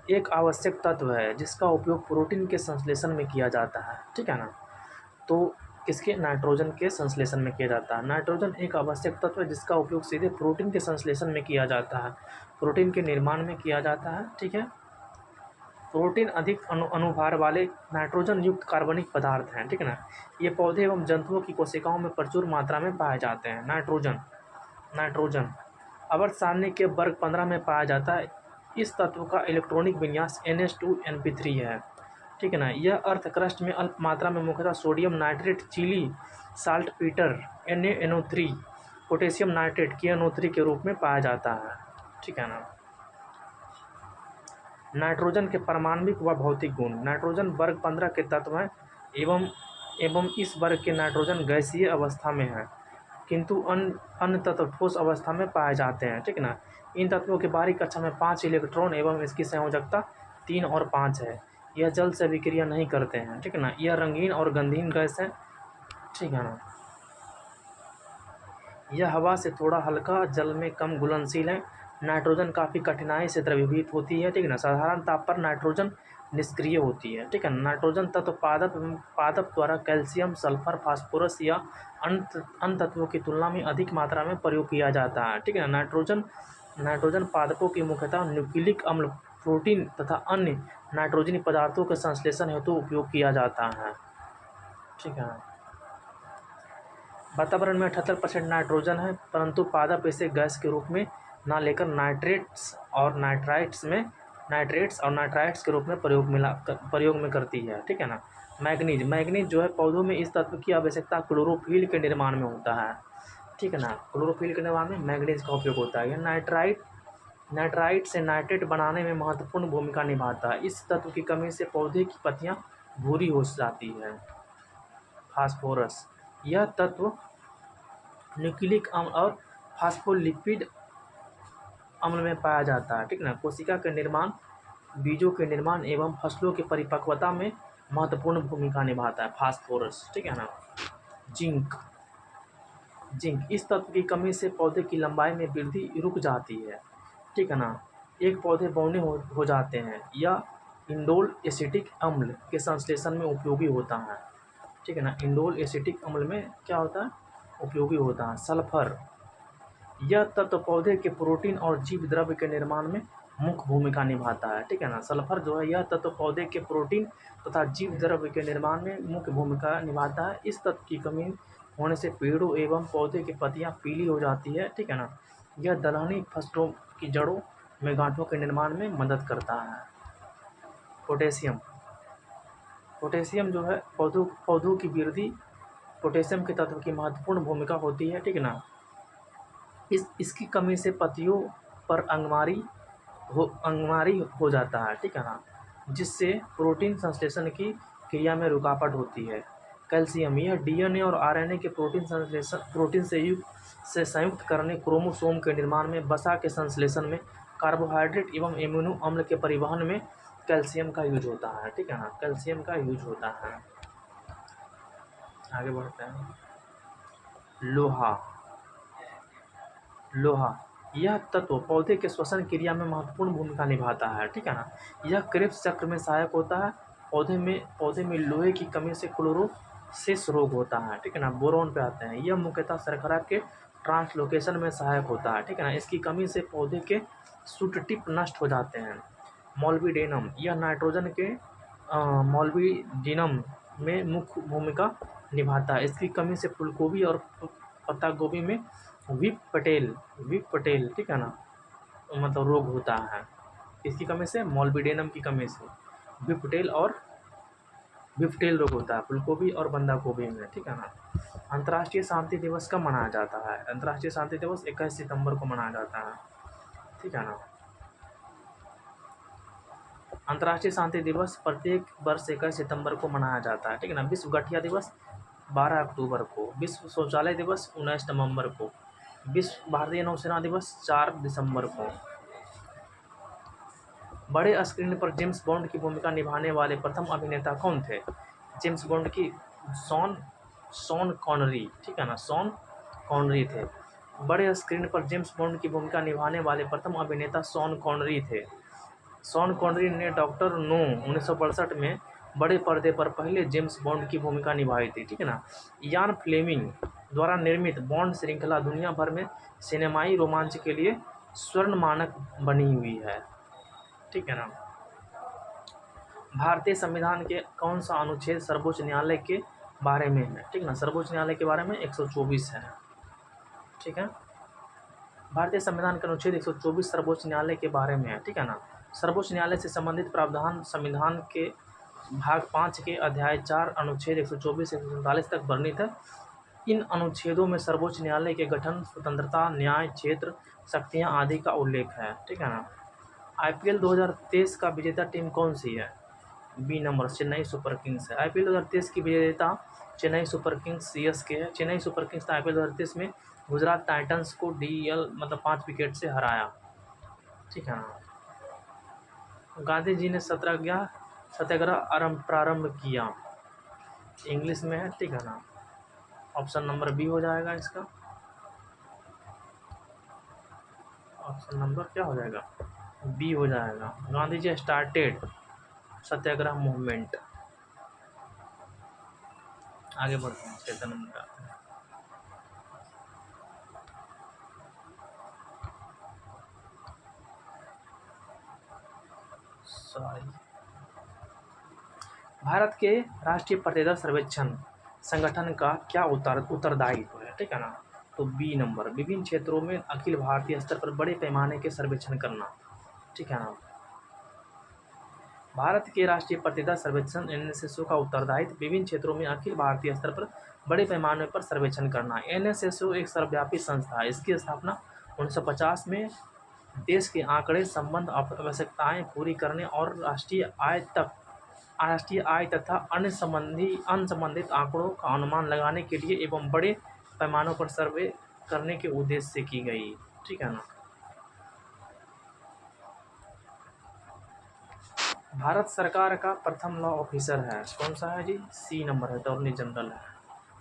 एक आवश्यक तत्व है जिसका उपयोग प्रोटीन के संश्लेषण में किया जाता है, ठीक है ना। तो किसके, नाइट्रोजन के संश्लेषण में किया जाता है। नाइट्रोजन एक आवश्यक तत्व है जिसका उपयोग सीधे प्रोटीन के संश्लेषण में किया जाता है, प्रोटीन के निर्माण में किया जाता है, ठीक है। प्रोटीन अधिक अनुभार वाले नाइट्रोजन युक्त कार्बनिक पदार्थ हैं, ठीक है ना। ये पौधे एवं जंतुओं की कोशिकाओं में प्रचुर मात्रा में पाए जाते हैं। नाइट्रोजन आवर्त सारणी के वर्ग 15 में पाया जाता है। इस तत्व का इलेक्ट्रॉनिक विन्यास NH2 NP3 है, ठीक है ना। यह अर्थ क्रस्ट में अल्प मात्रा में मुख्यतः sodium nitrate, Chile saltpetre NaNO3, potassium nitrate KNO3 के रूप में पाया जाता है, ठीक है ना। नाइट्रोजन के पारमाणविक व भौतिक गुण। नाइट्रोजन वर्ग 15 के तत्व हैं एवं इस वर्ग के नाइट्रोजन गैसीय अवस्था में है, किंतु अन्य तत्व ठोस अवस्था में पाए जाते हैं, ठीक है ना। इन तत्वों की बाहरी कक्षा में 5 इलेक्ट्रॉन एवं इसकी संयोजकता 3 और 5 है। यह जल से विक्रिया नहीं करते हैं, ठीक है ना। यह रंगीन और गंधहीन गैस है, ठीक है ना। यह हवा से थोड़ा हल्का, जल में कम घुलनशील है। नाइट्रोजन काफ़ी कठिनाई से द्रवीभूत होती है, ठीक है ना। साधारण ताप पर नाइट्रोजन निष्क्रिय होती है, ठीक है। नाइट्रोजन तत्व पादप द्वारा कैल्शियम, सल्फर, फास्फोरस या अन्य तत्वों की तुलना में अधिक मात्रा में प्रयोग किया जाता है, ठीक है ना। नाइट्रोजन पादपों की मुख्यतः न्यूक्लिक अम्ल, प्रोटीन तथा अन्य नाइट्रोजनी पदार्थों के संश्लेषण हेतु उपयोग किया जाता है, ठीक है। वातावरण में 78% नाइट्रोजन है, परंतु पादप इसे गैस के रूप में ना लेकर नाइट्रेट्स और नाइट्राइट्स के रूप में प्रयोग में करती है, ठीक है ना। मैग्नीज जो है पौधों में इस तत्व की आवश्यकता क्लोरोफिल के निर्माण में होता है, ठीक है ना। क्लोरोफिल के निर्माण में मैग्नीज का उपयोग होता है। यह नाइट्राइट से नाइट्रेट बनाने में महत्वपूर्ण भूमिका निभाता है। इस तत्व की कमी से पौधे की पत्तियां भूरी हो जाती है। फास्फोरस, यह तत्व न्यूक्लिक अम्ल और फास्फोलिपिड अम्ल में पाया जाता है, ठीक है ना। कोशिका के निर्माण, बीजों के निर्माण एवं फसलों की परिपक्वता में महत्वपूर्ण भूमिका निभाता है फास्फोरस, ठीक है ना। जिंक इस तत्व की कमी से पौधे की लंबाई में वृद्धि रुक जाती है, ठीक है ना। एक पौधे बौने हो जाते हैं या इंडोल एसिटिक अम्ल के संश्लेषण में उपयोगी होता है, ठीक है ना। इंडोल एसिटिक अम्ल में क्या होता है, उपयोगी होता है। सल्फर, यह तत्व पौधे के प्रोटीन और जीव द्रव्य के निर्माण में मुख्य भूमिका निभाता है, ठीक है ना। सल्फर जो है यह तत्व पौधे के प्रोटीन तथा जीव द्रव्य के निर्माण में मुख्य भूमिका निभाता है। इस तत्व की कमी होने से पेड़ों एवं पौधे की पत्तियां पीली हो जाती है, ठीक है ना। यह दलहनी फसलों की जड़ों में गांठों के निर्माण में मदद करता है। पोटेशियम जो है पौधों की वृद्धि, पोटेशियम के तत्व की महत्वपूर्ण भूमिका होती है, ठीक है ना। इसकी कमी से पत्तियों पर अंगमारी हो जाता है, ठीक है ना, जिससे प्रोटीन संश्लेषण की क्रिया में रुकावट होती है। कैल्शियम, यह DNA और RNA के प्रोटीन से संयुक्त करने, क्रोमोसोम के निर्माण में, वसा के संश्लेषण में, कार्बोहाइड्रेट एवं एमिनो अम्ल के परिवहन में कैल्शियम का यूज होता है, ठीक है ना। कैल्शियम का यूज होता है। आगे बढ़ते हैं। लोहा यह तत्व पौधे के श्वसन क्रिया में महत्वपूर्ण भूमिका निभाता है, ठीक है ना। यह क्रेब्स चक्र में सहायक होता है। पौधे में लोहे की कमी से क्लोरोसिस रोग होता है, ठीक है ना। बोरोन पे आते हैं। यह मुख्यतः शर्करा के ट्रांसलोकेशन में सहायक होता है, ठीक है ना। इसकी कमी से पौधे के शूट टिप नष्ट हो जाते हैं। मॉल्बिडेनम, यह नाइट्रोजन के मॉल्बिडिनम में मुख्य भूमिका निभाता है। इसकी कमी से फूलगोभी और पत्ता गोभी में विप पटेल, ठीक है ना, मतलब रोग होता है। इसकी कमी से, मॉल्बिडेनम की कमी से विपटेल रोग होता है फूलगोभी और बंदा गोभी में, ठीक है ना। अंतर्राष्ट्रीय शांति दिवस कब मनाया जाता है? अंतर्राष्ट्रीय शांति दिवस 21 सितंबर को मनाया जाता है, ठीक है ना। अंतर्राष्ट्रीय शांति दिवस प्रत्येक वर्ष 21 सितंबर को मनाया जाता है, ठीक है ना। विश्व गठिया दिवस 12 अक्टूबर को, विश्व शौचालय दिवस 19 नवंबर को, विश्व भारतीय नौसेना दिवस 4 दिसंबर को। बड़े स्क्रीन पर जेम्स बॉन्ड की भूमिका निभाने वाले प्रथम अभिनेता कौन थे? जेम्स बॉन्ड की शॉन कॉनरी, ठीक है ना, शॉन कॉनरी थे। बड़े स्क्रीन पर जेम्स बॉन्ड की भूमिका निभाने वाले प्रथम अभिनेता शॉन कॉनरी थे। शॉन कॉनरी ने डॉक्टर नो 1962 में बड़े पर्दे पर पहले जेम्स बॉन्ड की भूमिका निभाई थी, ठीक है ना। यान फ्लेमिंग द्वारा निर्मित बॉन्ड श्रृंखला दुनिया भर में सिनेमाई रोमांच के लिए स्वर्ण मानक बनी हुई है, ठीक है ना। भारतीय संविधान के कौन सा अनुच्छेद सर्वोच्च न्यायालय के बारे में है? ठीक है ना, सर्वोच्च न्यायालय के बारे में 124 है, ठीक है। भारतीय संविधान का अनुच्छेद 124 सर्वोच्च न्यायालय के बारे में है, ठीक है ना। सर्वोच्च न्यायालय से संबंधित प्रावधान संविधान के भाग 5 के अध्याय 4 अनुच्छेद 124 से 147 तक वर्णित है। इन अनुच्छेदों में सर्वोच्च न्यायालय के गठन, स्वतंत्रता, न्याय क्षेत्र, शक्तियां आदि का उल्लेख है, ठीक है ना। आईपीएल 2023 का विजेता टीम कौन सी है? B number, Chennai Super Kings है। आईपीएल 2023 की विजेता चेन्नई सुपर किंग्स सीएसके है। चेन्नई सुपर किंग्स ने आईपीएल 2023 में गुजरात टाइटंस को डीएल मतलब 5 विकेट से हराया, ठीक है ना। गांधी जी ने सत्याग्रह प्रारंभ किया, इंग्लिश में है, ठीक है ना। ऑप्शन नंबर बी हो जाएगा इसका। ऑप्शन नंबर क्या हो जाएगा? बी हो जाएगा। गांधी जी स्टार्टेड सत्याग्रह मूवमेंट। आगे बढ़ते हैं, 6 नंबर आते हैं। सॉरी, भारत के राष्ट्रीय प्रतिदर सर्वेक्षण संगठन का क्या उत्तरदायित्व है, ठीक है ना। तो बी नंबर, विभिन्न क्षेत्रों में अखिल भारतीय स्तर पर बड़े पैमाने के सर्वेक्षण करना, ठीक है ना। भारत के राष्ट्रीय प्रतिदर सर्वेक्षण एनएसएसओ का उत्तरदायित्व विभिन्न क्षेत्रों में अखिल भारतीय स्तर पर बड़े पैमाने पर सर्वेक्षण करना। एनएसएसओ एक सर्वव्यापी संस्था है। इसकी स्थापना 1950 में देश के आंकड़े संबंध आवश्यकताएं पूरी करने और राष्ट्रीय आय तथा अन्य संबंधित आंकड़ों का अनुमान लगाने के लिए एवं बड़े पैमानों पर सर्वे करने के उद्देश्य से की गई, ठीक है ना। भारत सरकार का प्रथम लॉ ऑफिसर है, कौन सा है जी? सी नंबर, अटॉर्नी जनरल है,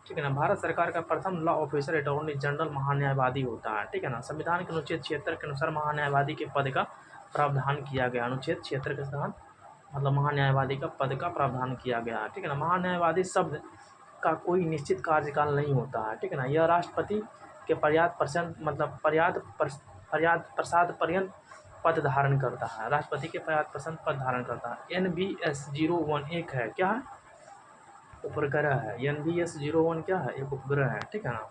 ठीक है ना। भारत सरकार का प्रथम लॉ ऑफिसर अटॉर्नी जनरल महान्यायवादी होता है, ठीक है ना। संविधान के अनुच्छेद 76 के अनुसार महान्यायवादी के पद का प्रावधान किया गया। अनुच्छेद 76 के तहत मतलब महान्यायवादी का पद का प्रावधान किया गया है, ठीक है ना। महान्यायवादी शब्द का कोई निश्चित कार्यकाल नहीं होता है, ठीक है ना। यह राष्ट्रपति के पर्याप्त प्रसाद पर्यंत पद धारण करता है। राष्ट्रपति के पर्याप्त प्रसाद पद धारण करता है। NBS-01 एक है, क्या है? उपग्रह है। NBS-01 क्या है? एक उपग्रह है, ठीक है ना।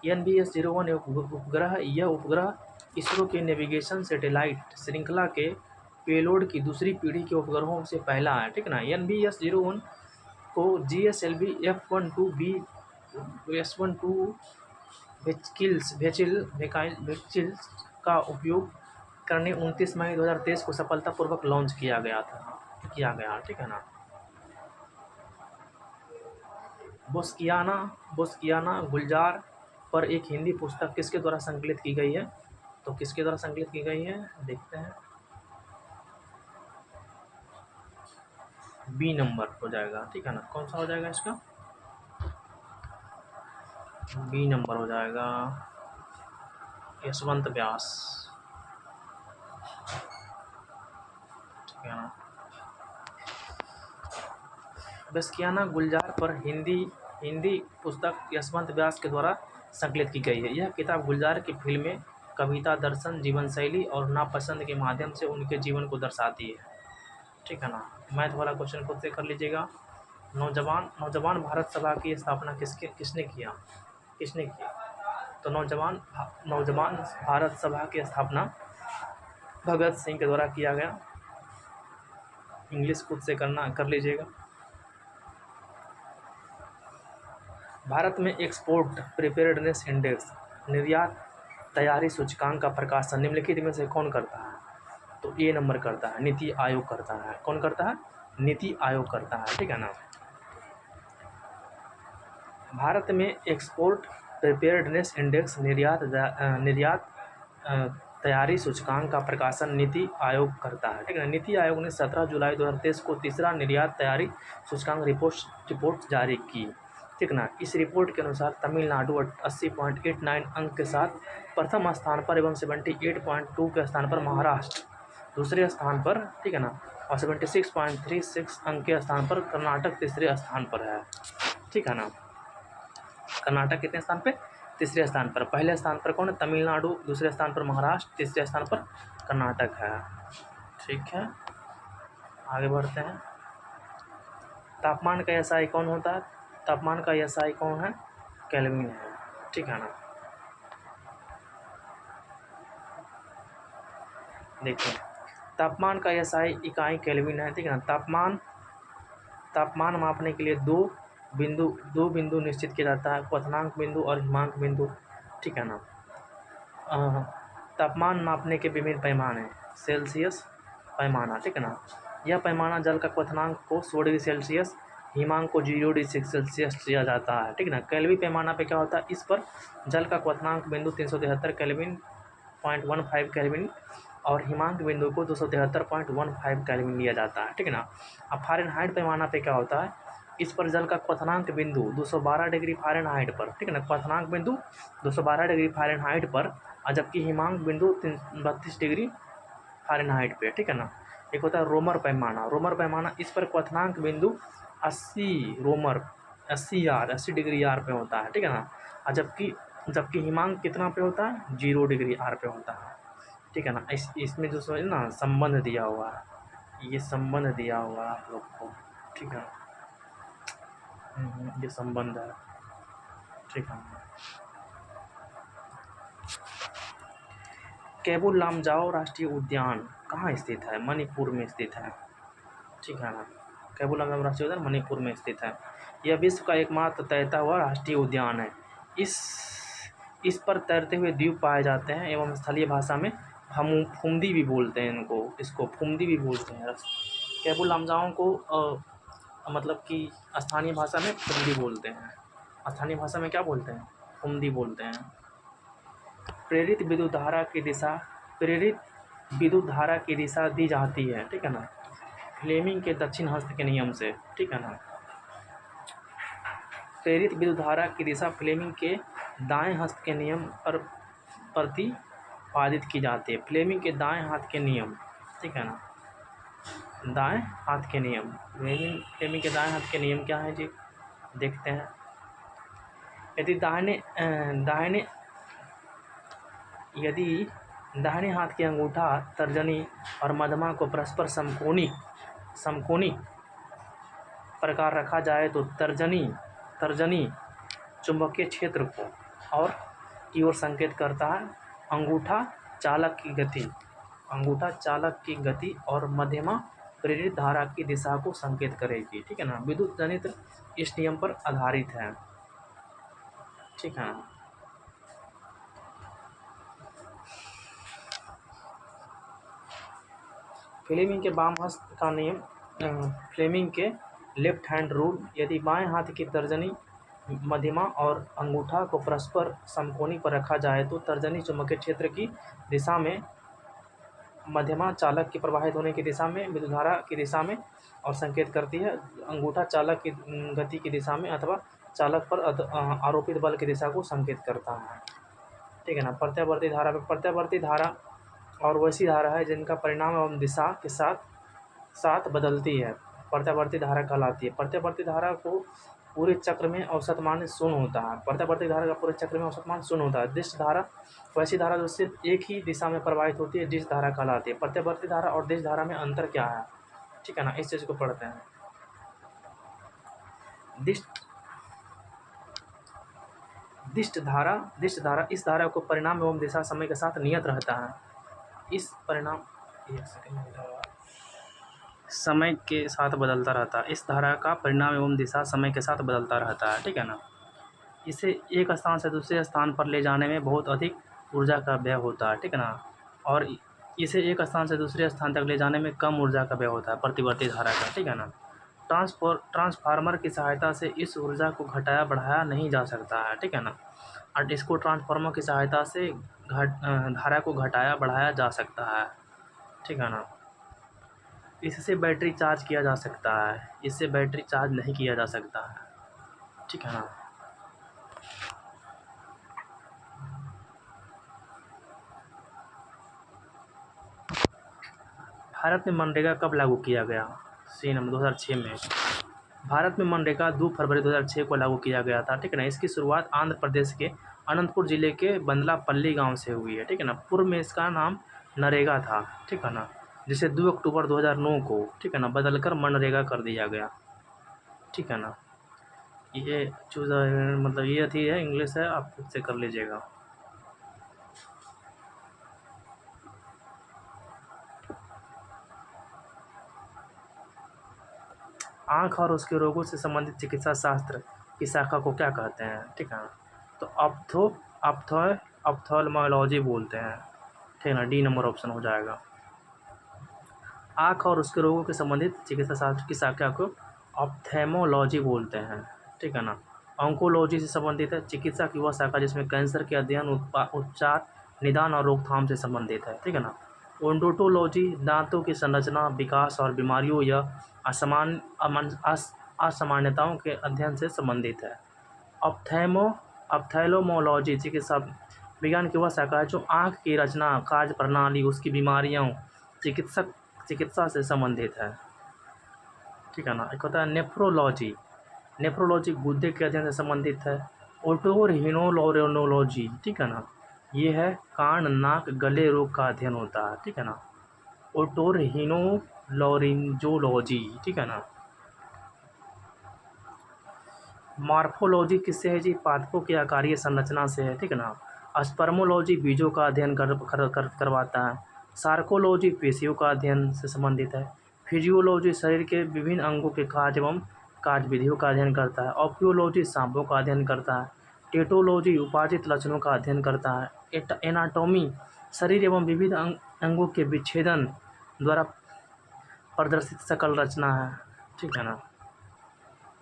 NBS-01 एक उपग्रह है। यह उपग्रह इसरो के नेविगेशन सैटेलाइट श्रृंखला के पेलोड की दूसरी पीढ़ी के उपग्रहों से पहला है, ठीक है ना। NBS-01 को GSLV F-12B S-12 वेहिकल्स का उपयोग करने 29 मई 2023 को सफलतापूर्वक लॉन्च किया गया, ठीक है ना। बोस्कियाना गुलजार पर एक हिंदी पुस्तक किसके द्वारा संकलित की गई है? तो किसके द्वारा संकलित की गई है, देखते हैं। बी नंबर हो जाएगा, ठीक है ना। कौन सा हो जाएगा इसका? बी नंबर हो जाएगा। यशवंत व्यास, ठीक है ना। बेस्कियाना गुलजार पर हिंदी पुस्तक यशवंत व्यास के द्वारा संकलित की गई है। यह किताब गुलजार की फिल्में, कविता, दर्शन, जीवन शैली और नापसंद के माध्यम से उनके जीवन को दर्शाती है, ठीक है ना। मैथ वाला क्वेश्चन खुद से कर लीजिएगा। नौजवान भारत सभा की स्थापना किसने की? तो नौजवान भारत सभा की स्थापना भगत सिंह के द्वारा किया गया। इंग्लिश खुद से कर लीजिएगा। भारत में एक्सपोर्ट प्रिपेयर्डनेस इंडेक्स, निर्यात तैयारी सूचकांक का प्रकाशन निम्नलिखित में से कौन करता है? तो ए नंबर करता है, नीति आयोग करता है। कौन करता है? नीति आयोग करता है, ठीक है ना। भारत में एक्सपोर्ट प्रिपेयर्डनेस इंडेक्स, निर्यात तैयारी सूचकांक का प्रकाशन नीति आयोग करता है, ठीक है ना। नीति आयोग ने 17 जुलाई 2023 को तीसरा निर्यात तैयारी सूचकांक रिपोर्ट जारी की, ठीक ना। इस रिपोर्ट के अनुसार तमिलनाडु 80.89 अंक के साथ प्रथम स्थान पर एवं 78.2 के स्थान पर महाराष्ट्र दूसरे स्थान पर, ठीक है ना, और 76.36 अंक के स्थान पर कर्नाटक तीसरे स्थान पर है, ठीक है ना। कर्नाटक कितने स्थान पे? तीसरे स्थान पर। पहले स्थान पर कौन है? तमिलनाडु, दूसरे स्थान पर महाराष्ट्र, तीसरे स्थान पर कर्नाटक है, ठीक है। आगे बढ़ते हैं। तापमान का एसआई कौन होता है? तापमान का एसआई कौन है? केल्विन है, ठीक है ना। देखिए, तापमान का एसआई इकाई केल्विन है, ठीक है ना। तापमान मापने के लिए दो बिंदु निश्चित किया जाता है, क्वथनांक बिंदु और हिमांक बिंदु, ठीक है ना। तापमान मापने के विभिन्न पैमाने, सेल्सियस पैमाना, ठीक है ना। यह पैमाना जल का क्वथनांक को 100 डिग्री सेल्सियस, हिमांक को 0 डिग्री सेल्सियस लिया जाता है, ठीक है ना। केल्विन पैमाना पे क्या होता है? इस पर जल का क्वथनांक बिंदु 373 केल्विन 0.15 केल्विन और हिमांक बिंदु को 273.15 केल्विन लिया जाता है, ठीक है ना। अब फ़ारेनहाइट पैमाना पे क्या होता है? इस पर जल का क्वथनांक बिंदु 212 डिग्री फ़ारेनहाइट पर, ठीक है ना। क्वथनांक बिंदु 212 डिग्री फ़ारेनहाइट पर, और जबकि हिमांक बिंदु 32 डिग्री फ़ारेनहाइट पे, ठीक है ना। एक होता है रोमर पैमाना। इस पर क्वथनांक बिंदु 80 डिग्री आर पे होता है, ठीक है ना। और जबकि हिमांक कितना पे होता है? 0 डिग्री आर पे होता है, ठीक है ना। इसमें जो समझ ना संबंध दिया हुआ है, ये संबंध दिया हुआ है आप लोग को, ठीक है। ये संबंध है, ठीक है। केबुल लामजाओ राष्ट्रीय उद्यान कहाँ स्थित है? मणिपुर में स्थित है, ठीक है ना। केबुल लामजाओ राष्ट्रीय उद्यान मणिपुर में स्थित है। यह विश्व का एकमात्र तैरता हुआ राष्ट्रीय उद्यान है। इस पर तैरते हुए द्वीप पाए जाते हैं एवं स्थलीय भाषा में हम फुमदी भी बोलते हैं इसको फुमदी भी बोलते हैं। केबुल लामजाओ को मतलब कि स्थानीय भाषा में फुमदी बोलते हैं। स्थानीय भाषा में क्या बोलते हैं? फुमदी बोलते हैं। प्रेरित विद्युत धारा की दिशा दी जाती है, ठीक है ना, फ्लेमिंग के दक्षिण हस्त के नियम से, ठीक है ना। प्रेरित विद्युत धारा की दिशा फ्लेमिंग के दाएं हस्त के नियम पर प्रतिपादित की जाती है। फ्लेमिंग के दाएं हाथ के नियम, ठीक है ना, दाएं हाथ के नियम। फ्लेमिंग के दाएं हाथ के नियम क्या है जी? देखते हैं। यदि दाहिने हाथ के अंगूठा, तर्जनी और मध्यमा को परस्पर समकोणी प्रकार रखा जाए तो तर्जनी चुंबकीय क्षेत्र को और की ओर संकेत करता है। अंगूठा चालक की गति और मध्यमा प्रेरित धारा की दिशा को संकेत करेगी, ठीक है ना। विद्युत जनित्र इस नियम पर आधारित है, ठीक है। फ्लेमिंग के बाम हस्त का नियम, फ्लेमिंग के लेफ्ट हैंड रूल। यदि बाएं हाथ की तर्जनी, मध्यमा और अंगूठा को परस्पर समकोणी पर रखा जाए तो तर्जनी चुंबकीय क्षेत्र की दिशा में, मध्यमा चालक की प्रवाहित होने की दिशा में, विद्युत धारा की दिशा में और संकेत करती है। अंगूठा चालक की गति की दिशा में अथवा चालक पर आरोपित बल की दिशा को संकेत करता है, ठीक है ना। प्रत्यावर्ती धारा में प्रत्यावर्ती धारा और वैसी धारा है जिनका परिणाम एवं दिशा के साथ साथ बदलती है, प्रत्यावर्ती धारा कहलाती है। प्रत्यावर्ती धारा को पूरे चक्र में औसत मान शून्य होता है। प्रत्यावर्ती धारा का पूरे चक्र में औसत मान शून्य होता है। दिश धारा वैसी धारा जो सिर्फ एक ही दिशा में प्रवाहित होती है, दिश धारा कहलाती है। प्रत्यावर्ती धारा और दिश धारा में अंतर क्या है, ठीक है ना, इस चीज़ को पढ़ते हैं। दिष्ट धारा इस धारा को परिणाम एवं दिशा समय के साथ नियत रहता है। इस परिणाम समय के साथ बदलता रहता है। इस धारा का परिणाम एवं दिशा समय के साथ बदलता रहता है, ठीक है ना। इसे एक स्थान से दूसरे स्थान पर ले जाने में बहुत अधिक ऊर्जा का व्यय होता है, ठीक है ना। और इसे एक स्थान से दूसरे स्थान तक ले जाने में कम ऊर्जा का व्यय होता है प्रतिवर्ती धारा का, ठीक है ना। ट्रांसफार्मर की सहायता से इस ऊर्जा को घटाया बढ़ाया नहीं जा सकता है, ठीक है ना। और इसको ट्रांसफार्मर की सहायता से धारा को घटाया बढ़ाया जा सकता है, ठीक है ना। इससे बैटरी चार्ज किया जा सकता है, इससे बैटरी चार्ज नहीं किया जा सकता है, ठीक है ना। भारत में मनरेगा कब लागू किया गया, सी नंबर 2006 में। भारत में मनरेगा 2 फरवरी 2006 को लागू किया गया था, ठीक है ना। इसकी शुरुआत आंध्र प्रदेश के अनंतपुर जिले के बंदलापल्ली गांव से हुई है, ठीक है ना। पूर्व में इसका नाम नरेगा था, ठीक है ना, जिसे 2 अक्टूबर 2009 को, ठीक है ना, बदलकर मनरेगा कर दिया गया, ठीक है ना। ये चूज मतलब ये थी है, इंग्लिश है, आप खुद से कर लीजिएगा। आँख और उसके रोगों से संबंधित चिकित्सा शास्त्र की शाखा को क्या कहते हैं, ठीक है ना। तो ऑप्थेल्मोलॉजी बोलते हैं, ठीक है ना। डी नंबर ऑप्शन हो जाएगा। आँख और उसके रोगों के संबंधित चिकित्सा शास्त्र की शाखा को ऑप्थेल्मोलॉजी बोलते हैं, ठीक है ना। ऑन्कोलॉजी से संबंधित है, चिकित्सा की वह शाखा जिसमें कैंसर के अध्ययन, उपचार, निदान और रोकथाम से संबंधित है, ठीक है ना। ओडोंटोलॉजी दांतों की संरचना, विकास और बीमारियों या असामान्यताओं के अध्ययन से संबंधित है। ऑप्थेल्मोलॉजी चिकित्सा विज्ञान की वह शाखा है जो आँख की रचना, कार्य प्रणाली, उसकी बीमारियों, चिकित्सा से संबंधित है, ठीक है ना। एक होता है नेफ्रोलॉजी, नेफ्रोलॉजी गुर्दे के अध्ययन से संबंधित है। ओटोरिनोलॉजी, ठीक है ना, ये है कान नाक गले रोग का अध्ययन होता है, ठीक है ना। ओटोरिनोलॉरिंजोलॉजी, ठीक है ना। मॉर्फोलॉजी किससे है जी, पादपों की आकारीय संरचना से है, ठीक है ना। स्पर्मोलॉजी बीजों का अध्ययन करवाता है। सार्कोलॉजी पेशियों का अध्ययन से संबंधित है। फिजियोलॉजी शरीर के विभिन्न अंगों के कार्य एवं कार्य विधियों का अध्ययन करता है। ऑपियोलॉजी सांपों का अध्ययन करता है। टेटोलॉजी उपार्जित लक्षणों का अध्ययन करता है। एनाटॉमी शरीर एवं विविध अंगों के विच्छेदन द्वारा प्रदर्शित सकल रचना है, ठीक है ना।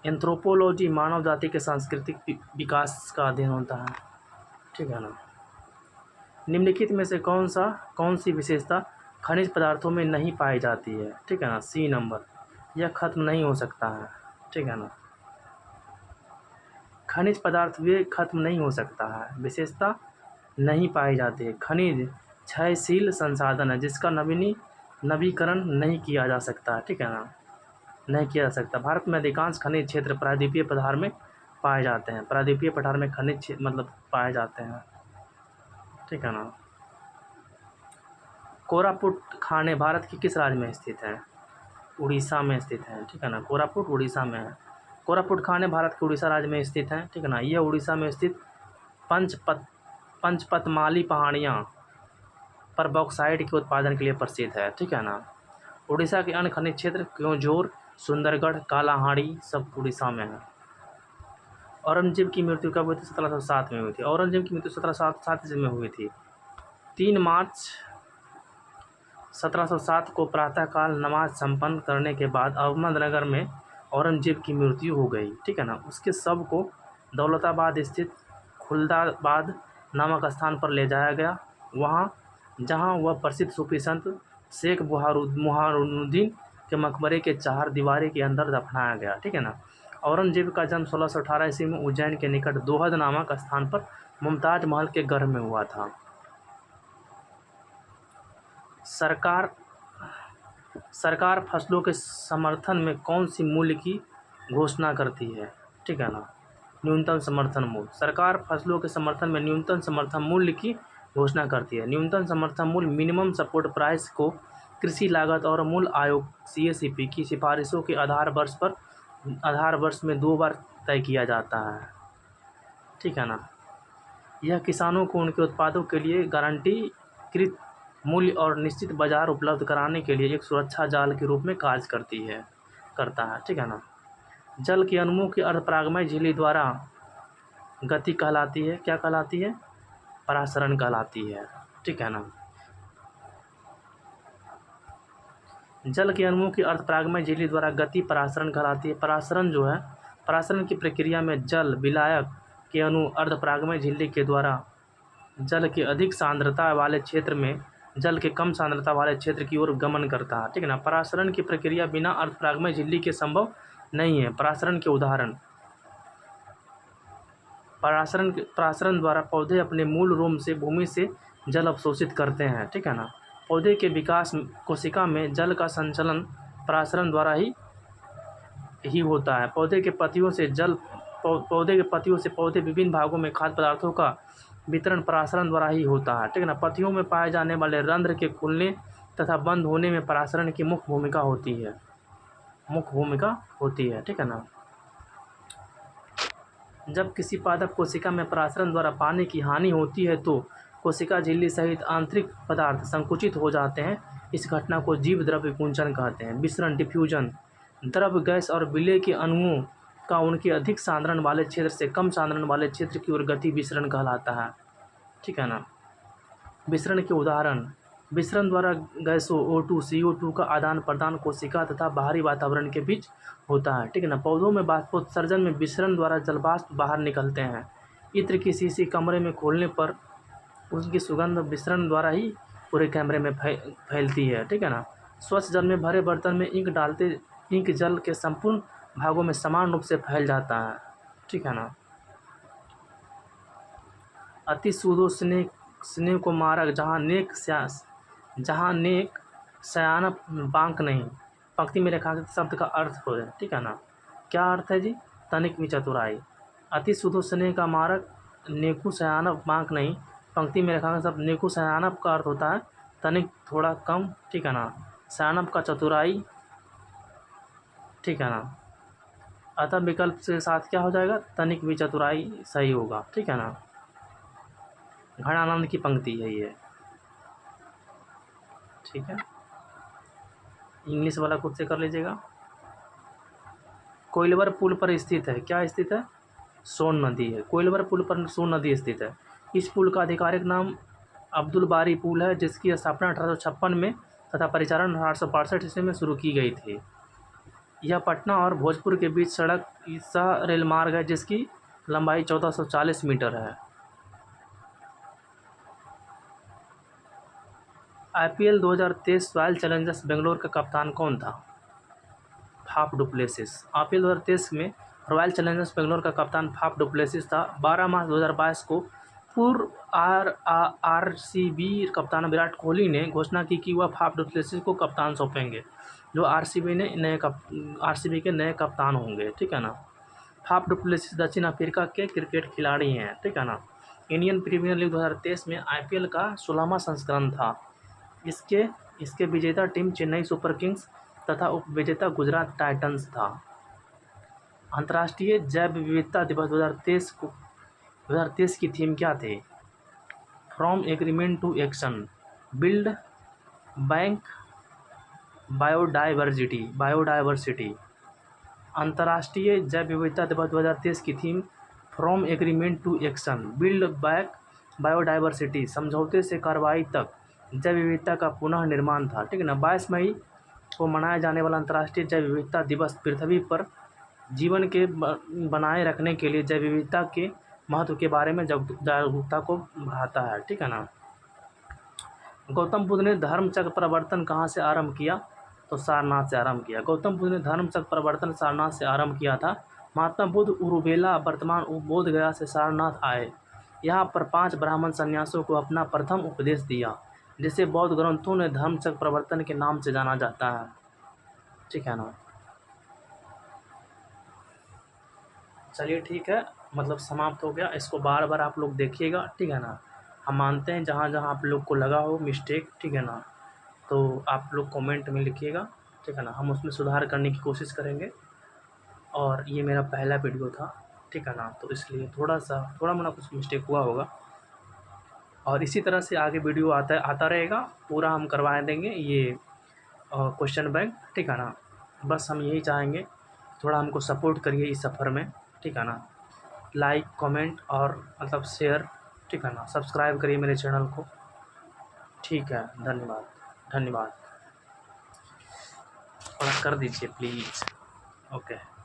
एंथ्रोपोलॉजी मानव जाति के सांस्कृतिक विकास का अध्ययन होता है, ठीक है ना। निम्नलिखित में से कौन सी विशेषता खनिज पदार्थों में नहीं पाई जाती है, ठीक है ना। सी नंबर, यह खत्म नहीं हो सकता है, ठीक है ना। खनिज पदार्थ वे खत्म नहीं हो सकता है, विशेषता नहीं पाई जाती है। खनिज क्षयशील संसाधन है जिसका नवीकरण नहीं किया जा सकता, ठीक है ना, नहीं किया जा सकता। भारत में अधिकांश खनिज क्षेत्र प्रायद्वीपीय पठार में पाए जाते हैं, प्रायद्वीपीय पठार में खनिज मतलब पाए जाते हैं, ठीक है ना। कोरापुट खाने भारत के किस राज्य में स्थित है, उड़ीसा में स्थित है, ठीक है ना। कोरापुट उड़ीसा में है। कोरापुट खाने भारत के उड़ीसा राज्य में स्थित है, ठीक है ना। यह उड़ीसा में स्थित पंचपतमाली पहाड़ियाँ पर बॉक्साइट के उत्पादन के लिए प्रसिद्ध है, ठीक है ना। उड़ीसा के अन्य खनिज क्षेत्र क्योंझोर, सुंदरगढ़, कालाहांडी सब उड़ीसा में है। औरंगजेब की मृत्यु कब हुई थी, 1707 में हुई थी। औरंगजेब की मृत्यु 1707 ईस्वी में हुई थी। 3 मार्च 1707 को प्रातःकाल नमाज संपन्न करने के बाद अहमदनगर में औरंगजेब की मृत्यु हो गई, ठीक है ना। उसके शव को दौलताबाद स्थित खुलदाबाद नामक स्थान पर ले जाया गया, जहाँ वह प्रसिद्ध सूफी संत शेख बुरहानुद्दीन के मकबरे के 4 दीवारी के अंदर दफनाया गया, ठीक है ना। औरंगजेब का जन्म 1618 ईस्वी में उज्जैन के निकट दोहद नामक स्थान पर मुमताज महल के घर में हुआ था। सरकार फसलों के समर्थन में कौन सी मूल्य की घोषणा करती है? ठीक है ना, न्यूनतम समर्थन मूल्य। सरकार फसलों के समर्थन में न्यूनतम समर्थन मूल्य की घोषणा करती है। न्यूनतम समर्थन मूल्य मिनिमम सपोर्ट प्राइस को कृषि लागत और मूल्य आयोग CACP की सिफारिशों के आधार वर्ष में 2 बार तय किया जाता है। ठीक है ना, यह किसानों को उनके उत्पादों के लिए गारंटीकृत मूल्य और निश्चित बाजार उपलब्ध कराने के लिए एक सुरक्षा जाल के रूप में कार्य करता है। ठीक है ना, जल के अणुओं की अर्धपरागमय झिल्ली द्वारा गति कहलाती है, क्या कहलाती है? परासरण कहलाती है। ठीक है ना, जल के अणुओं की अर्धपरागमय झिल्ली द्वारा गति परासरण कहलाती है। परासरण जो है, परासरण की प्रक्रिया में जल विलायक के अणु अर्धपरागमय झिल्ली के द्वारा जल के अधिक सांद्रता वाले क्षेत्र में जल के कम सांद्रता वाले क्षेत्र की ओर गमन करता है। ठीक है ना, परासरण की प्रक्रिया बिना अर्धपरागमय झिल्ली के संभव नहीं है। परासरण के उदाहरण, परासरण द्वारा पौधे अपने मूल रोम से भूमि से जल अवशोषित करते हैं। ठीक है ना, पौधे के विकास कोशिका में जल का संचलन परासरण द्वारा ही होता है। पौधे के पत्तियों से पौधे विभिन्न भागों में खाद्य पदार्थों का वितरण परासरण द्वारा ही होता है। ठीक है ना, पत्तियों में पाए जाने वाले रंध्र के खुलने तथा बंद होने में परासरण की मुख्य भूमिका होती है। ठीक है ना, जब किसी पादप कोशिका में परासरण द्वारा पानी की हानि होती है तो कोशिका झिल्ली सहित आंतरिक पदार्थ संकुचित हो जाते हैं। इस घटना को जीव द्रव विकुंचन कहते हैं। विसरण, डिफ्यूजन, द्रव, गैस और विलेय के अणुओं का उनके अधिक सांद्रण वाले क्षेत्र से कम सांद्रण वाले क्षेत्र की ओर गति विसरण कहलाता है। ठीक है ना, विसरण के उदाहरण, विसरण द्वारा गैसों O2, CO2 का आदान प्रदान कोशिका तथा बाहरी वातावरण के बीच होता है। ठीक है ना, पौधों में बाष्पोत्सर्जन में विसरण द्वारा जलवाष्प बाहर निकलते हैं। इत्र की शीशी कमरे में खोलने पर उसकी सुगंध विसरण द्वारा ही पूरे कमरे में फैलती है। ठीक है ना, स्वच्छ जल में भरे बर्तन में इंक डालते इंक जल के संपूर्ण भागों में समान रूप से फैल जाता है। ठीक है ना, अति सूदो स्नेह को मारक जहाँ नेक सयानप बांक नहीं। पंक्ति में रेखांकित शब्द का अर्थ हो है। ठीक है ना, क्या अर्थ है जी? तनिक भी चतुराई। अति सूदो स्नेह का मारक नेकु सयानप बांक नहीं। पंक्ति में रेखांकित शब्द नेकु सयानप का अर्थ होता है तनिक, थोड़ा कम। ठीक है ना, सयानप का चतुराई। ठीक है ना, अतः विकल्प के साथ क्या हो जाएगा? तनिक भी चतुराई सही होगा। ठीक है ना, घनानंद की पंक्ति है ये। ठीक है, इंग्लिश वाला खुद से कर लीजिएगा। कोइलवर पुल पर स्थित है, क्या स्थित है? सोन नदी है। कोइलवर पुल पर सोन नदी स्थित है। इस पुल का आधिकारिक नाम अब्दुल बारी पुल है, जिसकी स्थापना 1856 में तथा परिचालन 1862 ईस्वी में शुरू की गई थी। यह पटना और भोजपुर के बीच सड़क सह रेल मार्ग है, जिसकी लंबाई 1440 मीटर है। IPL 2023 रॉयल चैलेंजर्स बेंगलोर का कप्तान कौन था? Faf du Plessis. IPL 2023 में रॉयल चैलेंजर्स बेंगलोर का कप्तान फाफ डुप्लेसिस था। 12 मार्च 2022 को पूर्व RCB कप्तान विराट कोहली ने घोषणा की कि वह फाफ डुप्लेसिस को कप्तान सौंपेंगे, जो RCB के नए कप्तान होंगे। ठीक है ना, फाफ डुप्लेसिस दक्षिण अफ्रीका के क्रिकेट खिलाड़ी हैं। ठीक है ना, इंडियन प्रीमियर लीग 2023 में IPL का 16वां संस्करण था। इसके विजेता टीम चेन्नई सुपर किंग्स तथा उपविजेता गुजरात टाइटंस था। अंतर्राष्ट्रीय जैव विविधता दिवस 2023 की थीम क्या थी? From agreement to action, build bank biodiversity. अंतर्राष्ट्रीय जैव विविधता दिवस 2023 की theme from agreement to action, build back biodiversity, समझौते से कार्रवाई तक जैव विविधता का पुनः निर्माण था। ठीक है ना, 22 मई को मनाया जाने वाला अंतर्राष्ट्रीय जैव विविधता दिवस पृथ्वी पर जीवन के बनाए रखने के लिए जैव विविधता के महत्व के बारे में जागरूकता को बढ़ाता है। ठीक है ना, गौतम बुद्ध ने धर्म चक्र प्रवर्तन कहाँ से आरंभ किया? तो सारनाथ से आरंभ किया। गौतम बुद्ध ने धर्म चक्र प्रवर्तन सारनाथ से आरंभ किया था। महात्मा बुद्ध उरुबेला वर्तमान बोधगया से सारनाथ आए। यहाँ पर 5 ब्राह्मण सन्यासियों को अपना प्रथम उपदेश दिया, जिसे बौद्ध ग्रंथों ने धर्मचक्र प्रवर्तन के नाम से जाना जाता है। ठीक है ना। चलिए ठीक है, मतलब समाप्त हो गया। इसको बार बार आप लोग देखिएगा, ठीक है ना। हम मानते हैं जहाँ जहाँ आप लोग को लगा हो मिस्टेक, ठीक है ना, तो आप लोग कमेंट में लिखिएगा, ठीक है ना। हम उसमें सुधार करने की कोशिश करेंगे। और ये मेरा पहला वीडियो था, ठीक है ना, तो इसलिए थोड़ा मोड़ा कुछ मिस्टेक हुआ होगा। और इसी तरह से आगे वीडियो आता रहेगा, पूरा हम करवा देंगे ये क्वेश्चन बैंक, ठीक है ना। बस हम यही चाहेंगे, थोड़ा हमको सपोर्ट करिए इस सफ़र में, ठीक है ना। लाइक कमेंट और मतलब शेयर, ठीक है ना, सब्सक्राइब करिए मेरे चैनल को। ठीक है, धन्यवाद धन्यवाद। थोड़ा कर दीजिए प्लीज़। ओके।